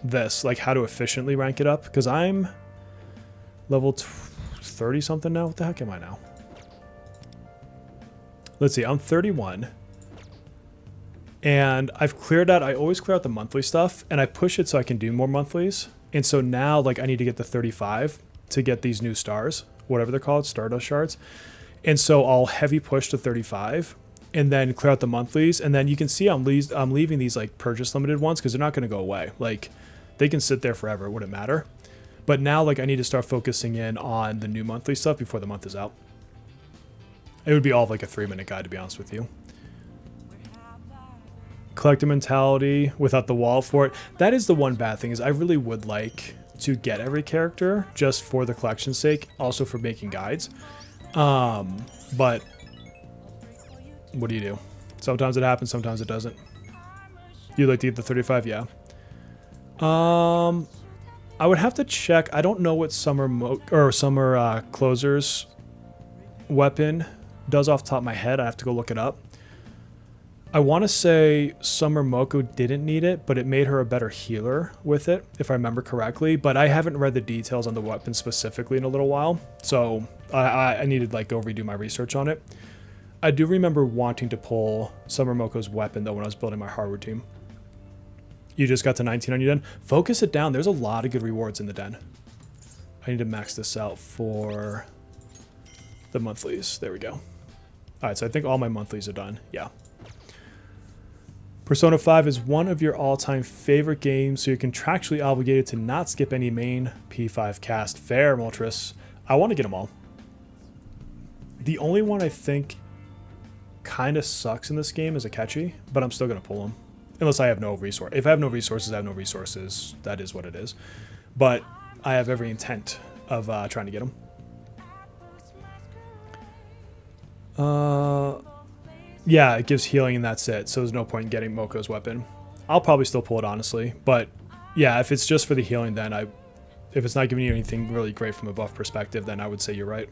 A: This. Like how to efficiently rank it up. Because I'm level 30 something now. What the heck am I now? Let's see. I'm 31. And I've cleared out, I always clear out the monthly stuff, and I push it so I can do more monthlies. And so now, like, I need to get the 35 to get these new stars, whatever they're called, Stardust shards. And so I'll heavy push to 35, and then clear out the monthlies. And then you can see I'm leaving these, like, purchase limited ones, because they're not going to go away. Like, they can sit there forever, it wouldn't matter. But now, like, I need to start focusing in on the new monthly stuff before the month is out. It would be all of, like, a 3-minute guide, to be honest with you. Collector mentality without the wall for it. That is the one bad thing, is I really would like to get every character just for the collection's sake, also for making guides. But what do you do? Sometimes it happens, sometimes it doesn't. You'd like to get the 35? Yeah. I would have to check. I don't know what Summer Closer's weapon does off the top of my head. I have to go look it up. I want to say Summer Moko didn't need it, but it made her a better healer with it, if I remember correctly. But I haven't read the details on the weapon specifically in a little while, so I needed like go redo my research on it. I do remember wanting to pull Summer Moko's weapon though when I was building my hardware team. You just got to 19 on your den. Focus it down. There's a lot of good rewards in the den. I need to max this out for the monthlies. There we go. All right, so I think all my monthlies are done. Yeah. Persona 5 is one of your all-time favorite games, so you're contractually obligated to not skip any main P5 cast. Fair, Moltres. I want to get them all. The only one I think kind of sucks in this game is Akechi, but I'm still going to pull them. Unless I have no resource. If I have no resources, I have no resources. That is what it is. But I have every intent of trying to get them. Yeah, it gives healing and that's it. So there's no point in getting Moko's weapon. I'll probably still pull it, honestly. But yeah, if it's just for the healing, then if it's not giving you anything really great from a buff perspective, then I would say you're right.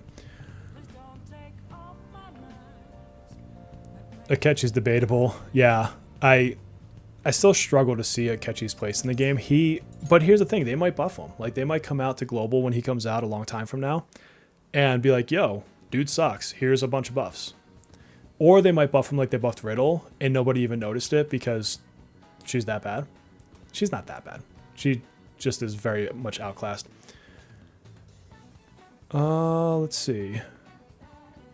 A: Akechi's debatable. Yeah, I still struggle to see Akechi's place in the game. But here's the thing, they might buff him. Like, they might come out to Global when he comes out a long time from now and be like, yo, dude sucks. Here's a bunch of buffs. Or they might buff him like they buffed Riddle and nobody even noticed it because she's that bad. She's not that bad. She just is very much outclassed. Let's see.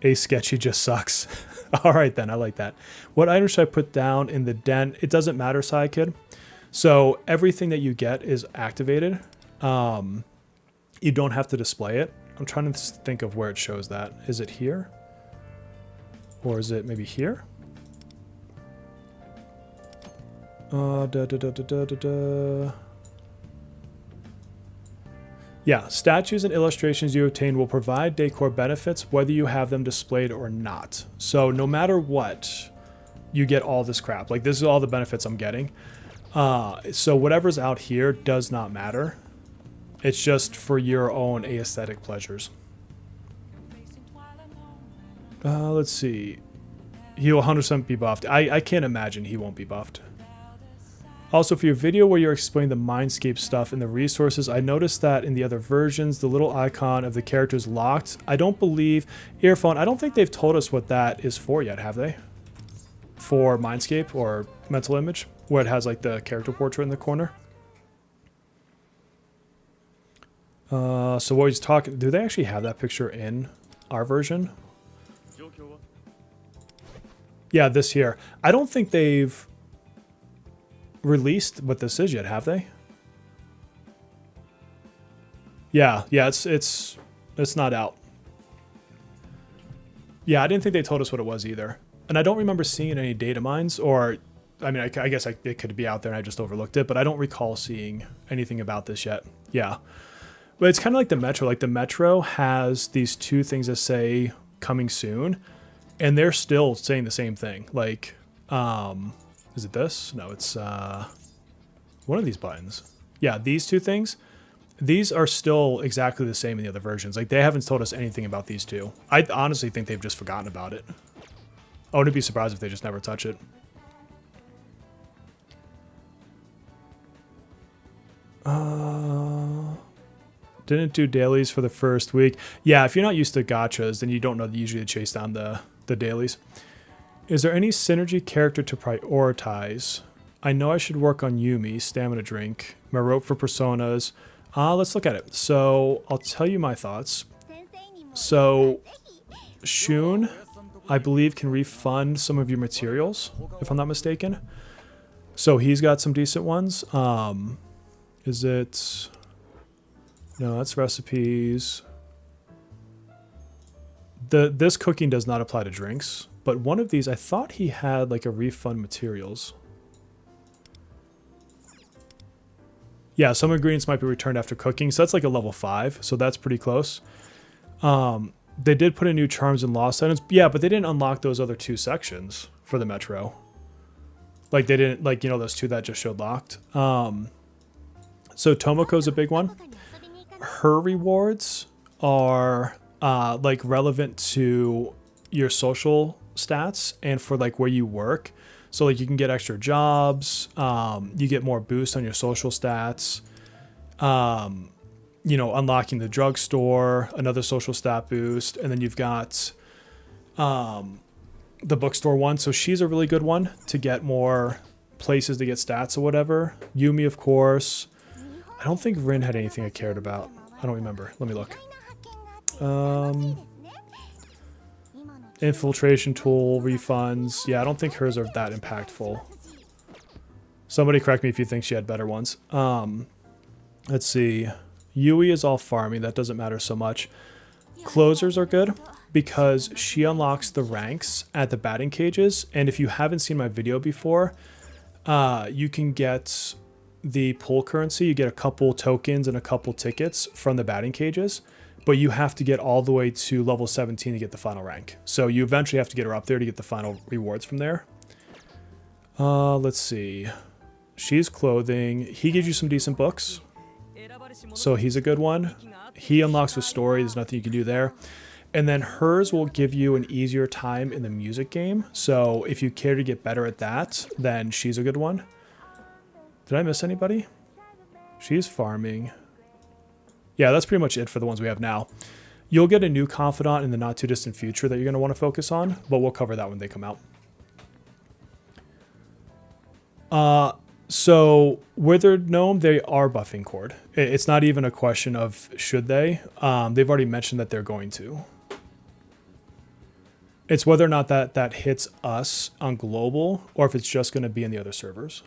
A: A sketchy just sucks. All right, then. I like that. What item should I put down in the den? It doesn't matter, Side Kid. So everything that you get is activated. You don't have to display it. I'm trying to think of where it shows that. Is it here? Or is it maybe here? Yeah, statues and illustrations you obtain will provide decor benefits whether you have them displayed or not. So no matter what, you get all this crap. Like, this is all the benefits I'm getting. So whatever's out here does not matter. It's just for your own aesthetic pleasures. Let's see. He'll 100% be buffed. I can't imagine he won't be buffed. Also, for your video where you're explaining the Mindscape stuff and the resources, I noticed that in the other versions, the little icon of the character is locked. I don't believe... Earphone, I don't think they've told us what that is for yet, have they? For Mindscape or Mental Image, where it has like the character portrait in the corner. So what he's talking... Do they actually have that picture in our version? Yeah, this here. I don't think they've released what this is yet, have they? Yeah, it's not out. Yeah, I didn't think they told us what it was either. And I don't remember seeing any data mines, or... I mean, I guess it could be out there and I just overlooked it, but I don't recall seeing anything about this yet. Yeah. But it's kind of like the Metro. Like, the Metro has these two things that say coming soon, and they're still saying the same thing. Like, is it this? No, it's one of these buttons. Yeah, these two things. These are still exactly the same in the other versions. Like, they haven't told us anything about these two. I honestly think they've just forgotten about it. I wouldn't be surprised if they just never touch it. Didn't do dailies for the first week. Yeah, if you're not used to gachas, then you don't know that usually chase down the dailies. Is there any synergy character to prioritize? I know I should work on Yumi, stamina drink, my rope for personas. Let's look at it. So I'll tell you my thoughts. So Shun, I believe, can refund some of your materials, if I'm not mistaken. So he's got some decent ones. Is it... No, that's recipes. This cooking does not apply to drinks, but one of these, I thought he had like a refund materials. Yeah, some ingredients might be returned after cooking, so that's like a level 5, so that's pretty close. They did put in new charms and lost items. Yeah, but they didn't unlock those other two sections for the Metro. Like, they didn't, like, you know, those two that just showed locked. So Tomoko's a big one. Her rewards are like relevant to your social stats and for like where you work. So like you can get extra jobs, you get more boost on your social stats, you know, unlocking the drugstore, another social stat boost, and then you've got the bookstore one. So she's a really good one to get more places to get stats or whatever. Yumi, of course. I don't think Rin had anything I cared about. I don't remember. Let me look. Infiltration tool, refunds. Yeah, I don't think hers are that impactful. Somebody correct me if you think she had better ones. Let's see. Yui is all farming. That doesn't matter so much. Closers are good because she unlocks the ranks at the batting cages. And if you haven't seen my video before, you can get the pull currency. You get a couple tokens and a couple tickets from the batting cages, but you have to get all the way to level 17 to get the final rank. So you eventually have to get her up there to get the final rewards from there. Let's see. She's clothing. He gives you some decent books, so he's a good one. He unlocks with story. There's nothing you can do there. And then hers will give you an easier time in the music game. So if you care to get better at that, then she's a good one. Did I miss anybody? She's farming. Yeah, that's pretty much it for the ones we have now. You'll get a new confidant in the not too distant future that you're going to want to focus on, but we'll cover that when they come out. So Withered Gnome, they are buffing Cord. It's not even a question of should they. They've already mentioned that they're going to. It's whether or not that hits us on global or if it's just going to be in the other servers.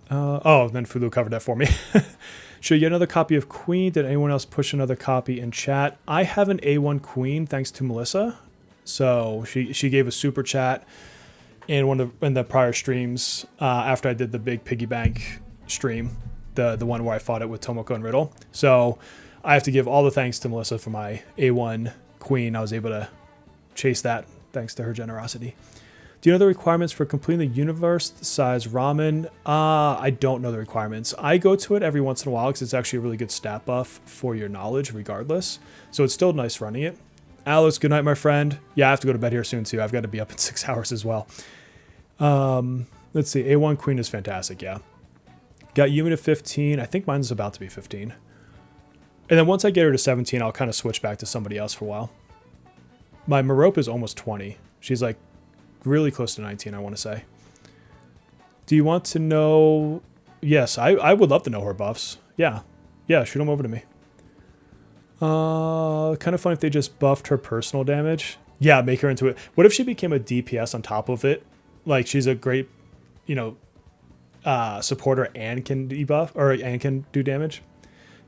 A: Oh, then Fulu covered that for me. Should you get another copy of Queen? Did anyone else push another copy in chat? I have an A1 Queen thanks to Melissa. So she gave a super chat in the prior streams after I did the big piggy bank stream, the one where I fought it with Tomoko and Riddle. So I have to give all the thanks to Melissa for my A1 queen. I was able to chase that thanks to her generosity. Do you know the requirements for completing the universe-size ramen? I don't know the requirements. I go to it every once in a while because it's actually a really good stat buff for your knowledge regardless. So it's still nice running it. Alex, good night, my friend. Yeah, I have to go to bed here soon too. I've got to be up in 6 hours as well. Let's see. A1 Queen is fantastic, yeah. Got Yumi to 15. I think mine's about to be 15. And then once I get her to 17, I'll kind of switch back to somebody else for a while. My Merope is almost 20. She's like really close to 19, I want to say. Do you want to know? Yes, I would love to know her buffs. Yeah. Yeah, shoot them over to me. Kind of fun if they just buffed her personal damage. Yeah, make her into it. What if she became a DPS on top of it? Like she's a great, supporter and can debuff and can do damage.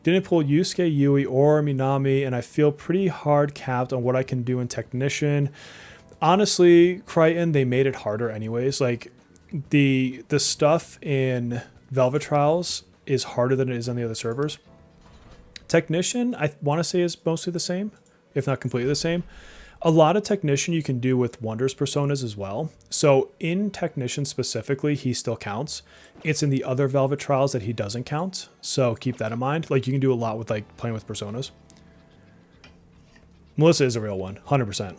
A: Didn't pull Yusuke, Yui, or Minami, and I feel pretty hard capped on what I can do in Technician. Honestly, Crichton, they made it harder anyways. Like the stuff in Velvet Trials is harder than it is on the other servers. Technician, I want to say, is mostly the same, if not completely the same. A lot of Technician you can do with Wonders personas as well. So in Technician specifically, he still counts. It's in the other Velvet Trials that he doesn't count. So keep that in mind. Like you can do a lot with like playing with personas. Melissa is a real one, 100%.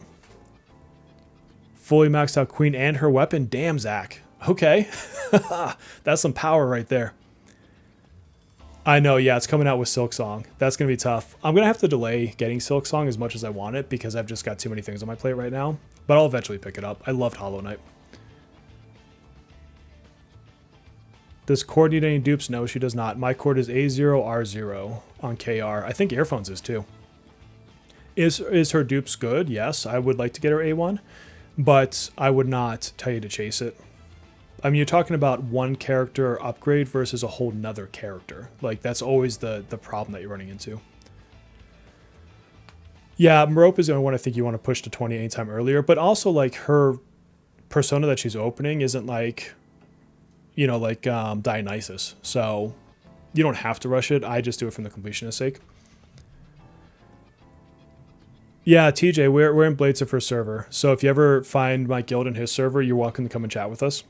A: Fully maxed out Queen and her weapon. Damn, Zach. Okay. That's some power right there. I know, yeah, it's coming out with Silk Song. That's going to be tough. I'm going to have to delay getting Silk Song as much as I want it because I've just got too many things on my plate right now. But I'll eventually pick it up. I loved Hollow Knight. Does Cord need any dupes? No, she does not. My Cord is A0R0 on KR. I think Earphones is too. Is her dupes good? Yes, I would like to get her A1. But I would not tell you to chase it. I mean, you're talking about one character upgrade versus a whole nother character. Like, that's always the problem that you're running into. Yeah, Merope is the only one I think you want to push to 20 anytime earlier. But also, like, her persona that she's opening isn't like, Dionysus. So you don't have to rush it. I just do it from the completionist sake. Yeah, TJ, we're in Blades of her server. So if you ever find my guild in his server, you're welcome to come and chat with us.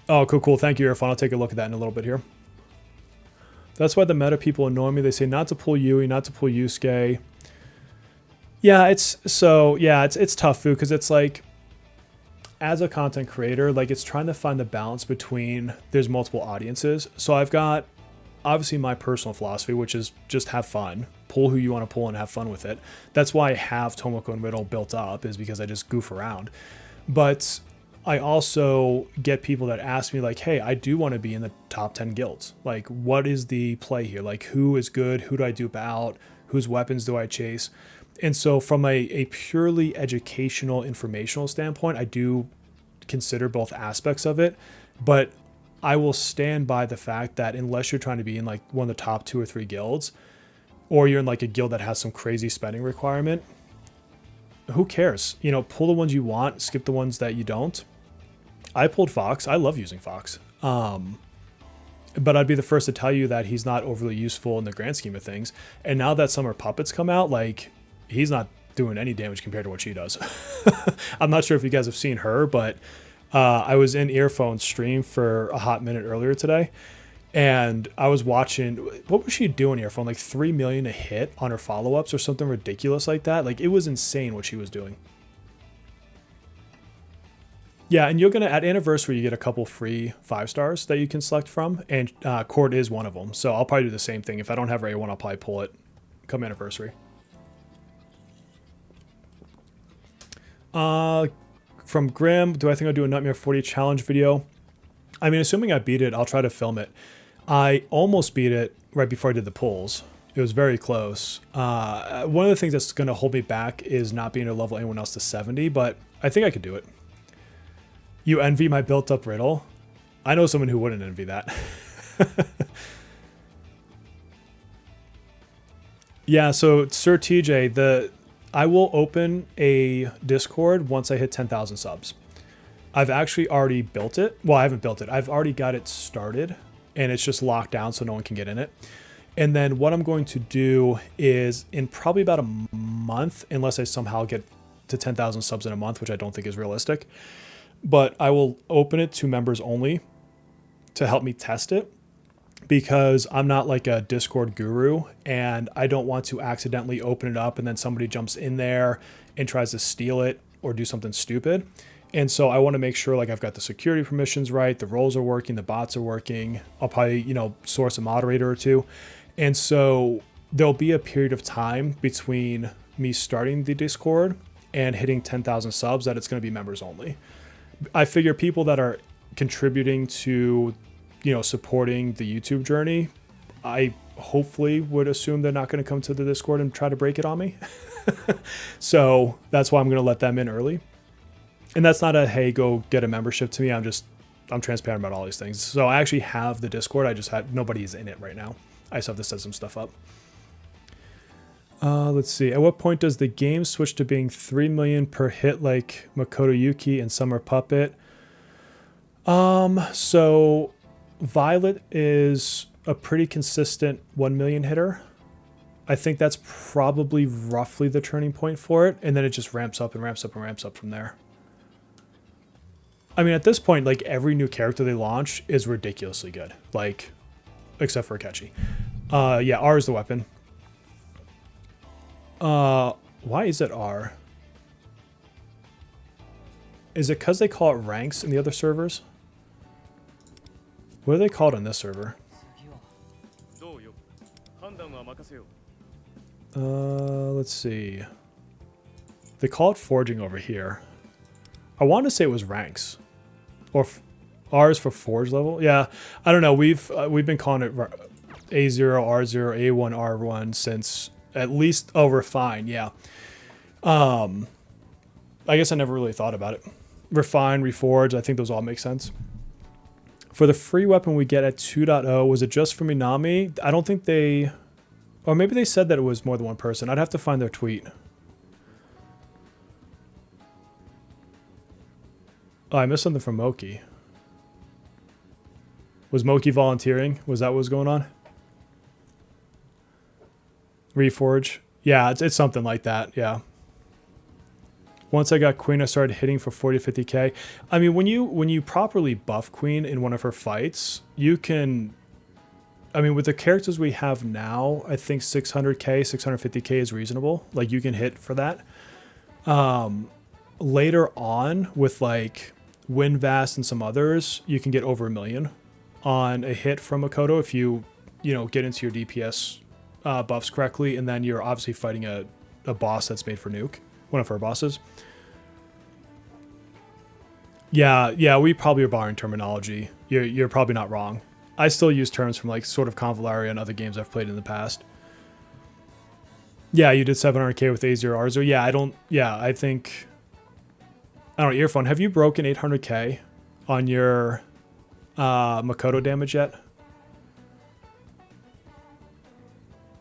A: Oh, cool. Thank you, Irfan. I'll take a look at that in a little bit here. That's why the meta people annoy me. They say not to pull Yui, not to pull Yusuke. Yeah, it's tough, Fu, because it's like, as a content creator, like it's trying to find the balance between there's multiple audiences. So I've got obviously my personal philosophy, which is just have fun, pull who you want to pull and have fun with it. That's why I have Tomoko and Riddle built up, is because I just goof around. But I also get people that ask me like, hey, I do want to be in the top 10 guilds. Like, what is the play here? Like, who is good? Who do I dupe out? Whose weapons do I chase? And so from a purely educational, informational standpoint, I do consider both aspects of it. But I will stand by the fact that unless you're trying to be in like one of the top 2 or 3 guilds, or you're in like a guild that has some crazy spending requirement, who cares? Pull the ones you want, skip the ones that you don't. I pulled Fox. I love using Fox. But I'd be the first to tell you that he's not overly useful in the grand scheme of things. And now that Summer Puppets come out, like, he's not doing any damage compared to what she does. I'm not sure if you guys have seen her, but I was in Earphone's stream for a hot minute earlier today, and I was watching, what was she doing, Earphone? Like 3 million a hit on her follow-ups or something ridiculous like that. Like, it was insane what she was doing. Yeah, and at Anniversary, you get a couple free 5 stars that you can select from, and Cord is one of them. So I'll probably do the same thing. If I don't have her A1, I'll probably pull it come Anniversary. From Grim, do I think I'll do a Nightmare 40 challenge video? I mean, assuming I beat it, I'll try to film it. I almost beat it right before I did the pulls. It was very close. One of the things that's going to hold me back is not being able to level anyone else to 70, but I think I could do it. You envy my built-up Riddle? I know someone who wouldn't envy that. Yeah, so Sir TJ, I will open a Discord once I hit 10,000 subs. I've actually already built it. Well, I haven't built it. I've already got it started, and it's just locked down so no one can get in it. And then what I'm going to do is in probably about a month, unless I somehow get to 10,000 subs in a month, which I don't think is realistic, but I will open it to members only to help me test it, because I'm not like a Discord guru and I don't want to accidentally open it up and then somebody jumps in there and tries to steal it or do something stupid. And so I want to make sure like I've got the security permissions right, the roles are working, the bots are working. I'll probably, source a moderator or two. And so there'll be a period of time between me starting the Discord and hitting 10,000 subs that it's going to be members only. I figure people that are contributing to, supporting the YouTube journey, I hopefully would assume they're not going to come to the Discord and try to break it on me. So that's why I'm going to let them in early. And that's not a, hey, go get a membership to me. I'm transparent about all these things. So I actually have the Discord. I just had, nobody's in it right now. I just have to set some stuff up. Let's see. At what point does the game switch to being 3 million per hit like Makoto Yuki and Summer Puppet? So Violet is a pretty consistent 1 million hitter. I think that's probably roughly the turning point for it. And then it just ramps up and ramps up and ramps up from there. I mean, at this point, like every new character they launch is ridiculously good. Like, except for Akechi. Yeah, R is the weapon. Why is it R? Is it because they call it ranks in the other servers? What are they called on this server? Let's see. They call it forging over here. I want to say it was ranks. Or R is for forge level. Yeah, I don't know. We've been calling it A0, R0, A1, R1 since at least, oh, refine. Yeah. I guess I never really thought about it. Refine, reforge. I think those all make sense. For the free weapon we get at 2.0, was it just for Minami? I don't think they, or maybe they said that it was more than one person. I'd have to find their tweet. Oh, I missed something from Moki. Was Moki volunteering? Was that what was going on? Reforge. Yeah, it's something like that. Yeah. Once I got Queen, I started hitting for 40 to 50k. I mean, when you properly buff Queen in one of her fights, you can. I mean, with the characters we have now, I think 600k, 650k is reasonable. Like you can hit for that. Later on, with like Winvast and some others, you can get over 1 million on a hit from Makoto if you get into your DPS buffs correctly, and then you're obviously fighting a boss that's made for Nuke, one of her bosses. Yeah, we probably are borrowing terminology. You're probably not wrong. I still use terms from like sort of Convalaria and other games I've played in the past. Yeah, you did 700k with A0 R0. Yeah, I think, I don't know, Earphone, have you broken 800k on your Makoto damage yet?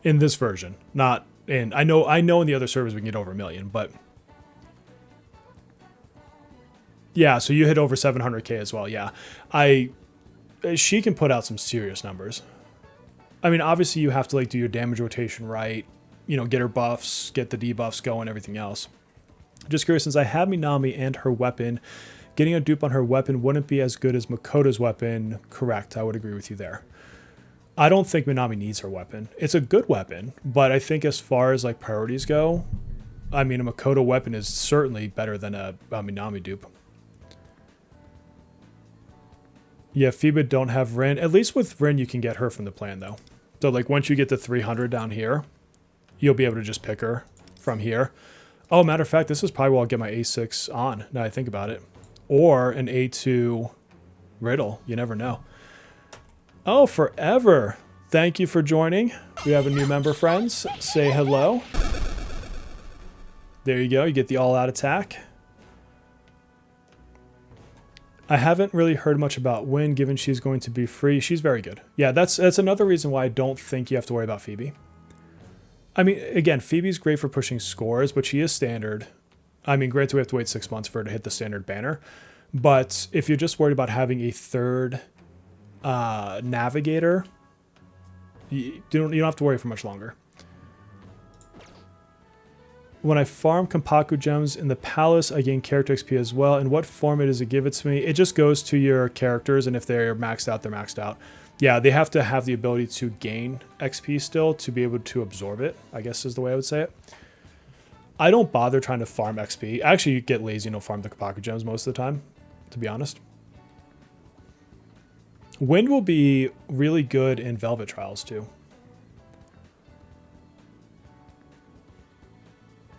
A: In this version, not in, I know in the other servers we can get over 1 million, but yeah, so you hit over 700k as well. Yeah, she can put out some serious numbers. I mean, obviously you have to like do your damage rotation right, get her buffs, get the debuffs going, everything else. Just curious, since I have Minami and her weapon, getting a dupe on her weapon wouldn't be as good as Makoto's weapon. Correct, I would agree with you there. I don't think Minami needs her weapon. It's a good weapon, but I think as far as like priorities go, I mean, a Makoto weapon is certainly better than a Minami dupe. Yeah, Phoebe don't have Rin. At least with Rin, you can get her from the plan though. So like once you get to 300 down here, you'll be able to just pick her from here. Oh, matter of fact, this is probably where I'll get my A6 on, now I think about it. Or an A2 Riddle, you never know. Oh, Forever. Thank you for joining. We have a new member, friends. Say hello. There you go. You get the all-out attack. I haven't really heard much about Win, given she's going to be free. She's very good. Yeah, that's another reason why I don't think you have to worry about Phoebe. I mean, again, Phoebe's great for pushing scores, but she is standard. I mean, granted, we have to wait 6 months for her to hit the standard banner. But if you're just worried about having a third navigator, you don't have to worry for much longer. When I farm Kompaku gems in the palace, I gain character XP as well. In what format does it give it to me? It just goes to your characters, and if they're maxed out, they're maxed out. Yeah, they have to have the ability to gain XP still to be able to absorb it, I guess is the way I would say it. I don't bother trying to farm XP. Actually, you get lazy and don't farm the Kompaku gems most of the time, to be honest. Wind will be really good in Velvet Trials too.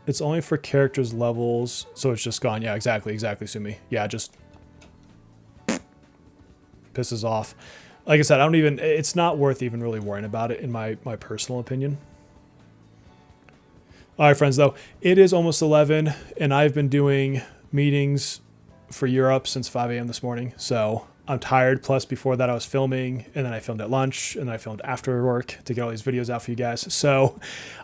A: It's only for characters levels, so it's just gone. Yeah, exactly, Sumi. Yeah, just pisses off. Like I said, it's not worth even really worrying about it in my personal opinion. All right, friends, though, it is almost 11, and I've been doing meetings for Europe since 5 a.m. this morning, so I'm tired. Plus, before that, I was filming, and then I filmed at lunch, and then I filmed after work to get all these videos out for you guys. So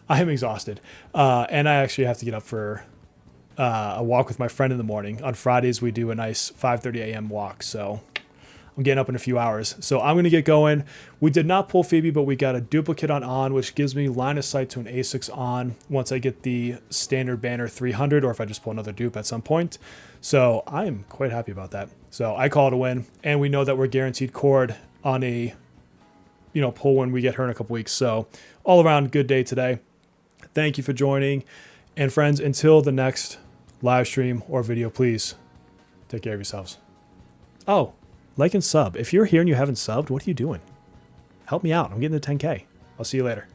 A: I am exhausted, and I actually have to get up for a walk with my friend in the morning. On Fridays, we do a nice 5:30 a.m. walk, so I'm getting up in a few hours. So I'm going to get going. We did not pull Phoebe, but we got a duplicate on, which gives me line of sight to an A6 on once I get the standard banner 300, or if I just pull another dupe at some point. So I am quite happy about that. So I call it a win, and we know that we're guaranteed cord on a, pull when we get her in a couple weeks. So all around good day today. Thank you for joining. And friends, until the next live stream or video, please take care of yourselves. Oh, like and sub. If you're here and you haven't subbed, what are you doing? Help me out. I'm getting to 10K. I'll see you later.